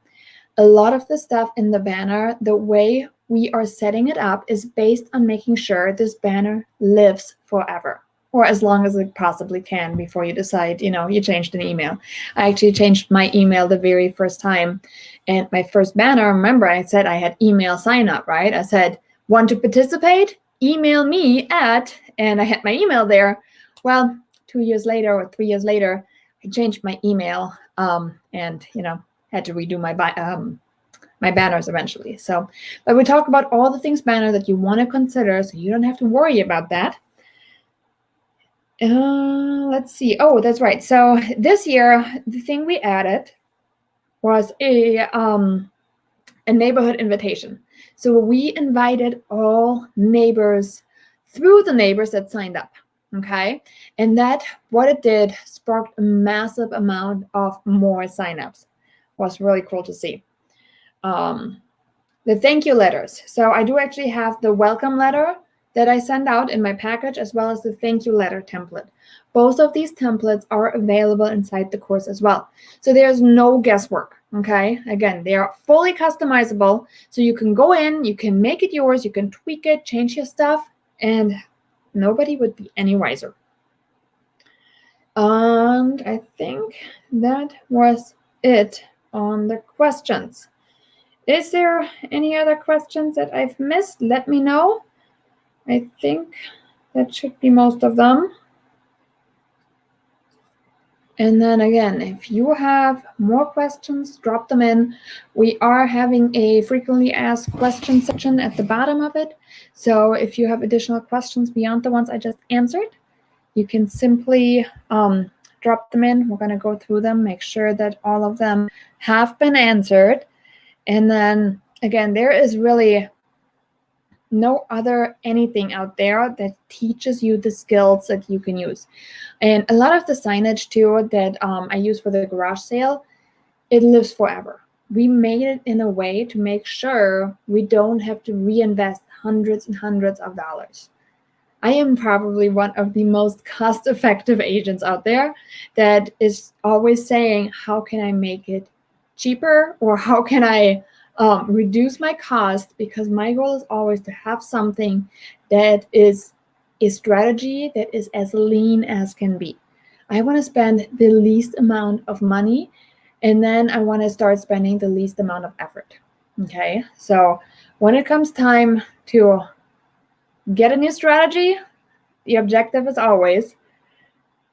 A lot of the stuff in the banner, the way we are setting it up is based on making sure this banner lives forever, or as long as it possibly can before you decide, you changed an email. I actually changed my email the very first time. And my first banner, remember I said I had email sign up, right? I said, want to participate? Email me at, and I had my email there. Well, 2 years later or 3 years later, I changed my email and, had to redo my banners eventually. So, but we talk about all the things banner that you want to consider so you don't have to worry about that. Let's see. Oh, that's right. So this year, the thing we added was a neighborhood invitation. So we invited all neighbors through the neighbors that signed up. Okay. And that, what it did, sparked a massive amount of more signups. Was really cool to see. The thank you letters. So I do actually have the welcome letter that I send out in my package, as well as the thank you letter template. Both of these templates are available inside the course as well. So there's no guesswork, okay? Again, they are fully customizable, so you can go in, you can make it yours, you can tweak it, change your stuff, and nobody would be any wiser. And I think that was it on the questions. Is there any other questions that I've missed? Let me know. I think that should be most of them. And then again, if you have more questions, drop them in. We are having a frequently asked questions section at the bottom of it. So if you have additional questions beyond the ones I just answered, you can simply drop them in. We're going to go through them, make sure that all of them have been answered. And then again, there is really no other anything out there that teaches you the skills that you can use. And a lot of the signage too that I use for the garage sale, it lives forever. We made it in a way to make sure we don't have to reinvest hundreds and hundreds of dollars. I am probably one of the most cost-effective agents out there that is always saying, how can I make it cheaper, or how can I reduce my cost, because my goal is always to have something that is a strategy that is as lean as can be. I want to spend the least amount of money, and then I want to start spending the least amount of effort. Okay, so when it comes time to get a new strategy, the objective is always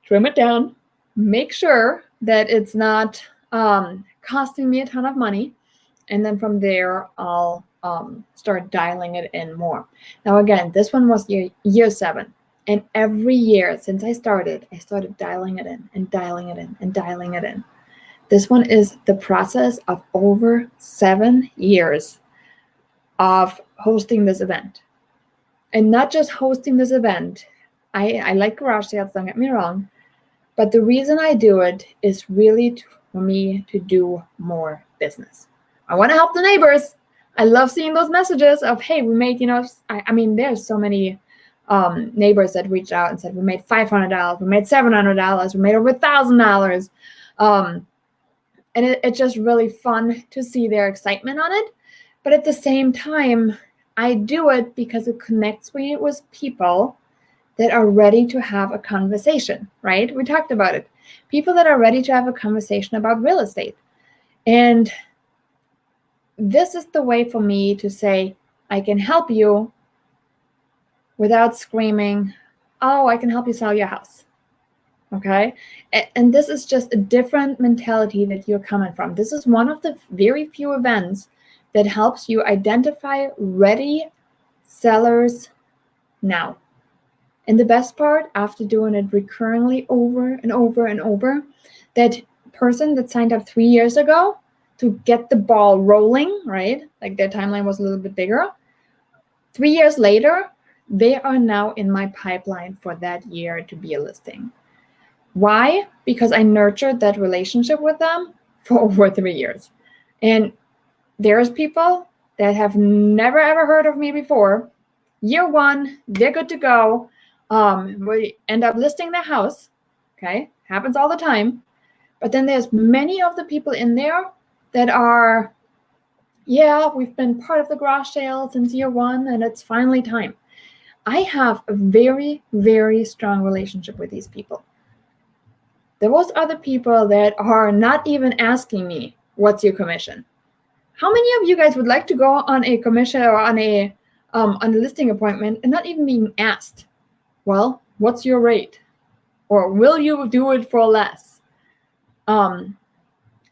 trim it down, make sure that it's not costing me a ton of money. And then from there, I'll start dialing it in more. Now, again, this one was year 7. And every year since I started dialing it in and dialing it in and dialing it in. This one is the process of over 7 years of hosting this event. And not just hosting this event. I like garage sales, don't get me wrong. But the reason I do it is really for me to do more business. I want to help the neighbors. I love seeing those messages of, hey, we made, I mean, there's so many neighbors that reached out and said, we made $500, we made $700, we made over $1,000. And it's just really fun to see their excitement on it. But at the same time, I do it because it connects me with people that are ready to have a conversation, right? We talked about it. People that are ready to have a conversation about real estate. And this is the way for me to say, I can help you without screaming, oh, I can help you sell your house. Okay? And this is just a different mentality that you're coming from. This is one of the very few events that helps you identify ready sellers now. And the best part, after doing it recurringly over and over and over, that person that signed up 3 years ago to get the ball rolling, right? Like their timeline was a little bit bigger. 3 years later, they are now in my pipeline for that year to be a listing. Why? Because I nurtured that relationship with them for over 3 years. And there's people that have never ever heard of me before. Year 1, they're good to go. We end up listing their house. Okay, happens all the time. But then there's many of the people in there that are, yeah, we've been part of the garage sale since year 1, and it's finally time. I have a very, very strong relationship with these people. Those are the people that are not even asking me, what's your commission? How many of you guys would like to go on a commission or on a listing appointment and not even being asked, well, what's your rate? Or will you do it for less?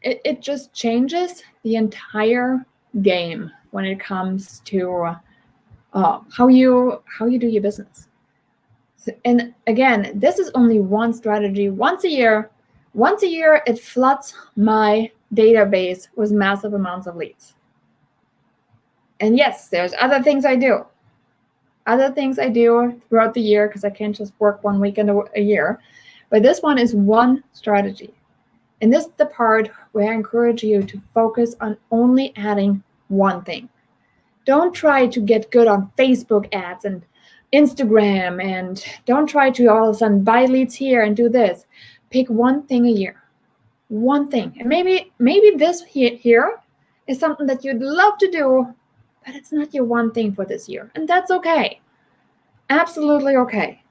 It just changes the entire game when it comes to how you do your business. And again, this is only one strategy. Once a year, it floods my database with massive amounts of leads. And yes, there's other things I do. Throughout the year, because I can't just work one weekend a year. But this one is one strategy. And this is the part where I encourage you to focus on only adding one thing. Don't try to get good on Facebook ads and Instagram and don't try to all of a sudden buy leads here and do this. Pick one thing a year. One thing. And maybe this here is something that you'd love to do, but it's not your one thing for this year. And that's okay. Absolutely okay.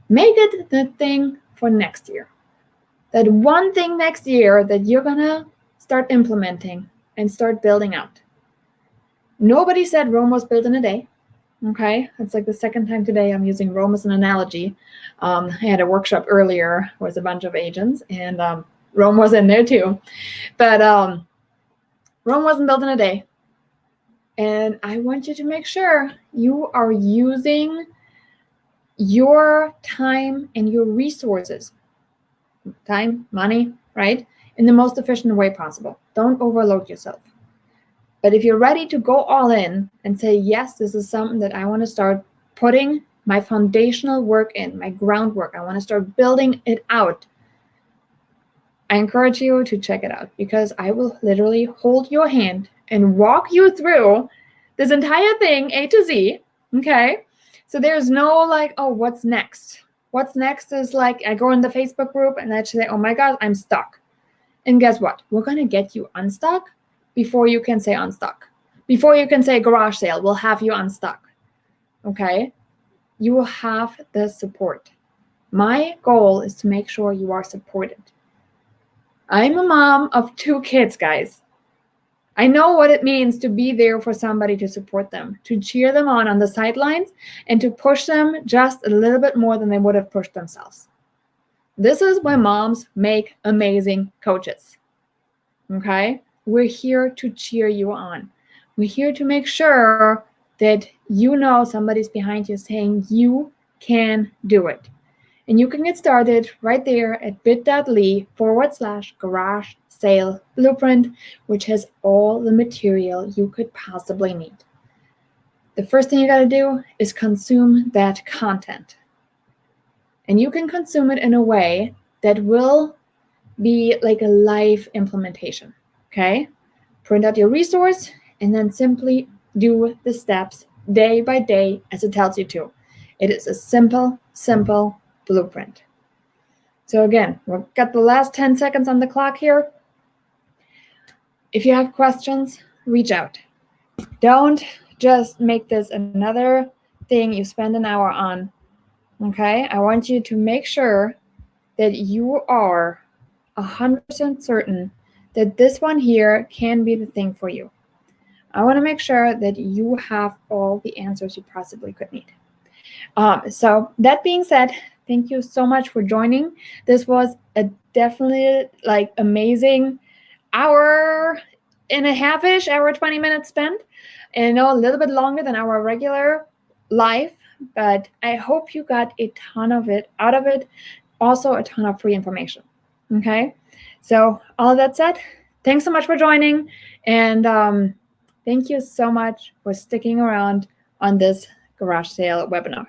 Make it the thing for next year. That one thing next year that you're going to start implementing and start building out. Nobody said Rome was built in a day. Okay, it's like the second time today I'm using Rome as an analogy. I had a workshop earlier with a bunch of agents, and Rome was in there too. But Rome wasn't built in a day. And I want you to make sure you are using your time and your resources, time, money, right, in the most efficient way possible. Don't overload yourself. But if you're ready to go all in and say, yes, this is something that I want to start putting my foundational work in, my groundwork, I want to start building it out, I encourage you to check it out, because I will literally hold your hand and walk you through this entire thing, A to Z, okay? So there's no like, oh, what's next? What's next is like, I go in the Facebook group and I say, oh my God, I'm stuck. And guess what? We're going to get you unstuck before you can say unstuck. Before you can say garage sale, we'll have you unstuck. Okay? You will have the support. My goal is to make sure you are supported. I'm a mom of 2 kids, guys. I know what it means to be there for somebody to support them, to cheer them on the sidelines, and to push them just a little bit more than they would have pushed themselves. This is why moms make amazing coaches. Okay? We're here to cheer you on. We're here to make sure that you know somebody's behind you saying you can do it. And you can get started right there at bit.ly/garage sale blueprint, which has all the material you could possibly need. The first thing you got to do is consume that content. And you can consume it in a way that will be like a live implementation. Okay? Print out your resource and then simply do the steps day by day as it tells you to. It is a simple blueprint. So again, we've got the last 10 seconds on the clock here. If you have questions, reach out. Don't just make this another thing you spend an hour on. Okay? I want you to make sure that you are 100% certain that this one here can be the thing for you. I want to make sure that you have all the answers you possibly could need. So that being said, thank you so much for joining. This was a definitely like amazing hour and a half-ish, hour 20 minutes spent. And I know a little bit longer than our regular live, but I hope you got a ton of it out of it. Also a ton of free information. Okay? So all of that said, thanks so much for joining. And thank you so much for sticking around on this garage sale webinar.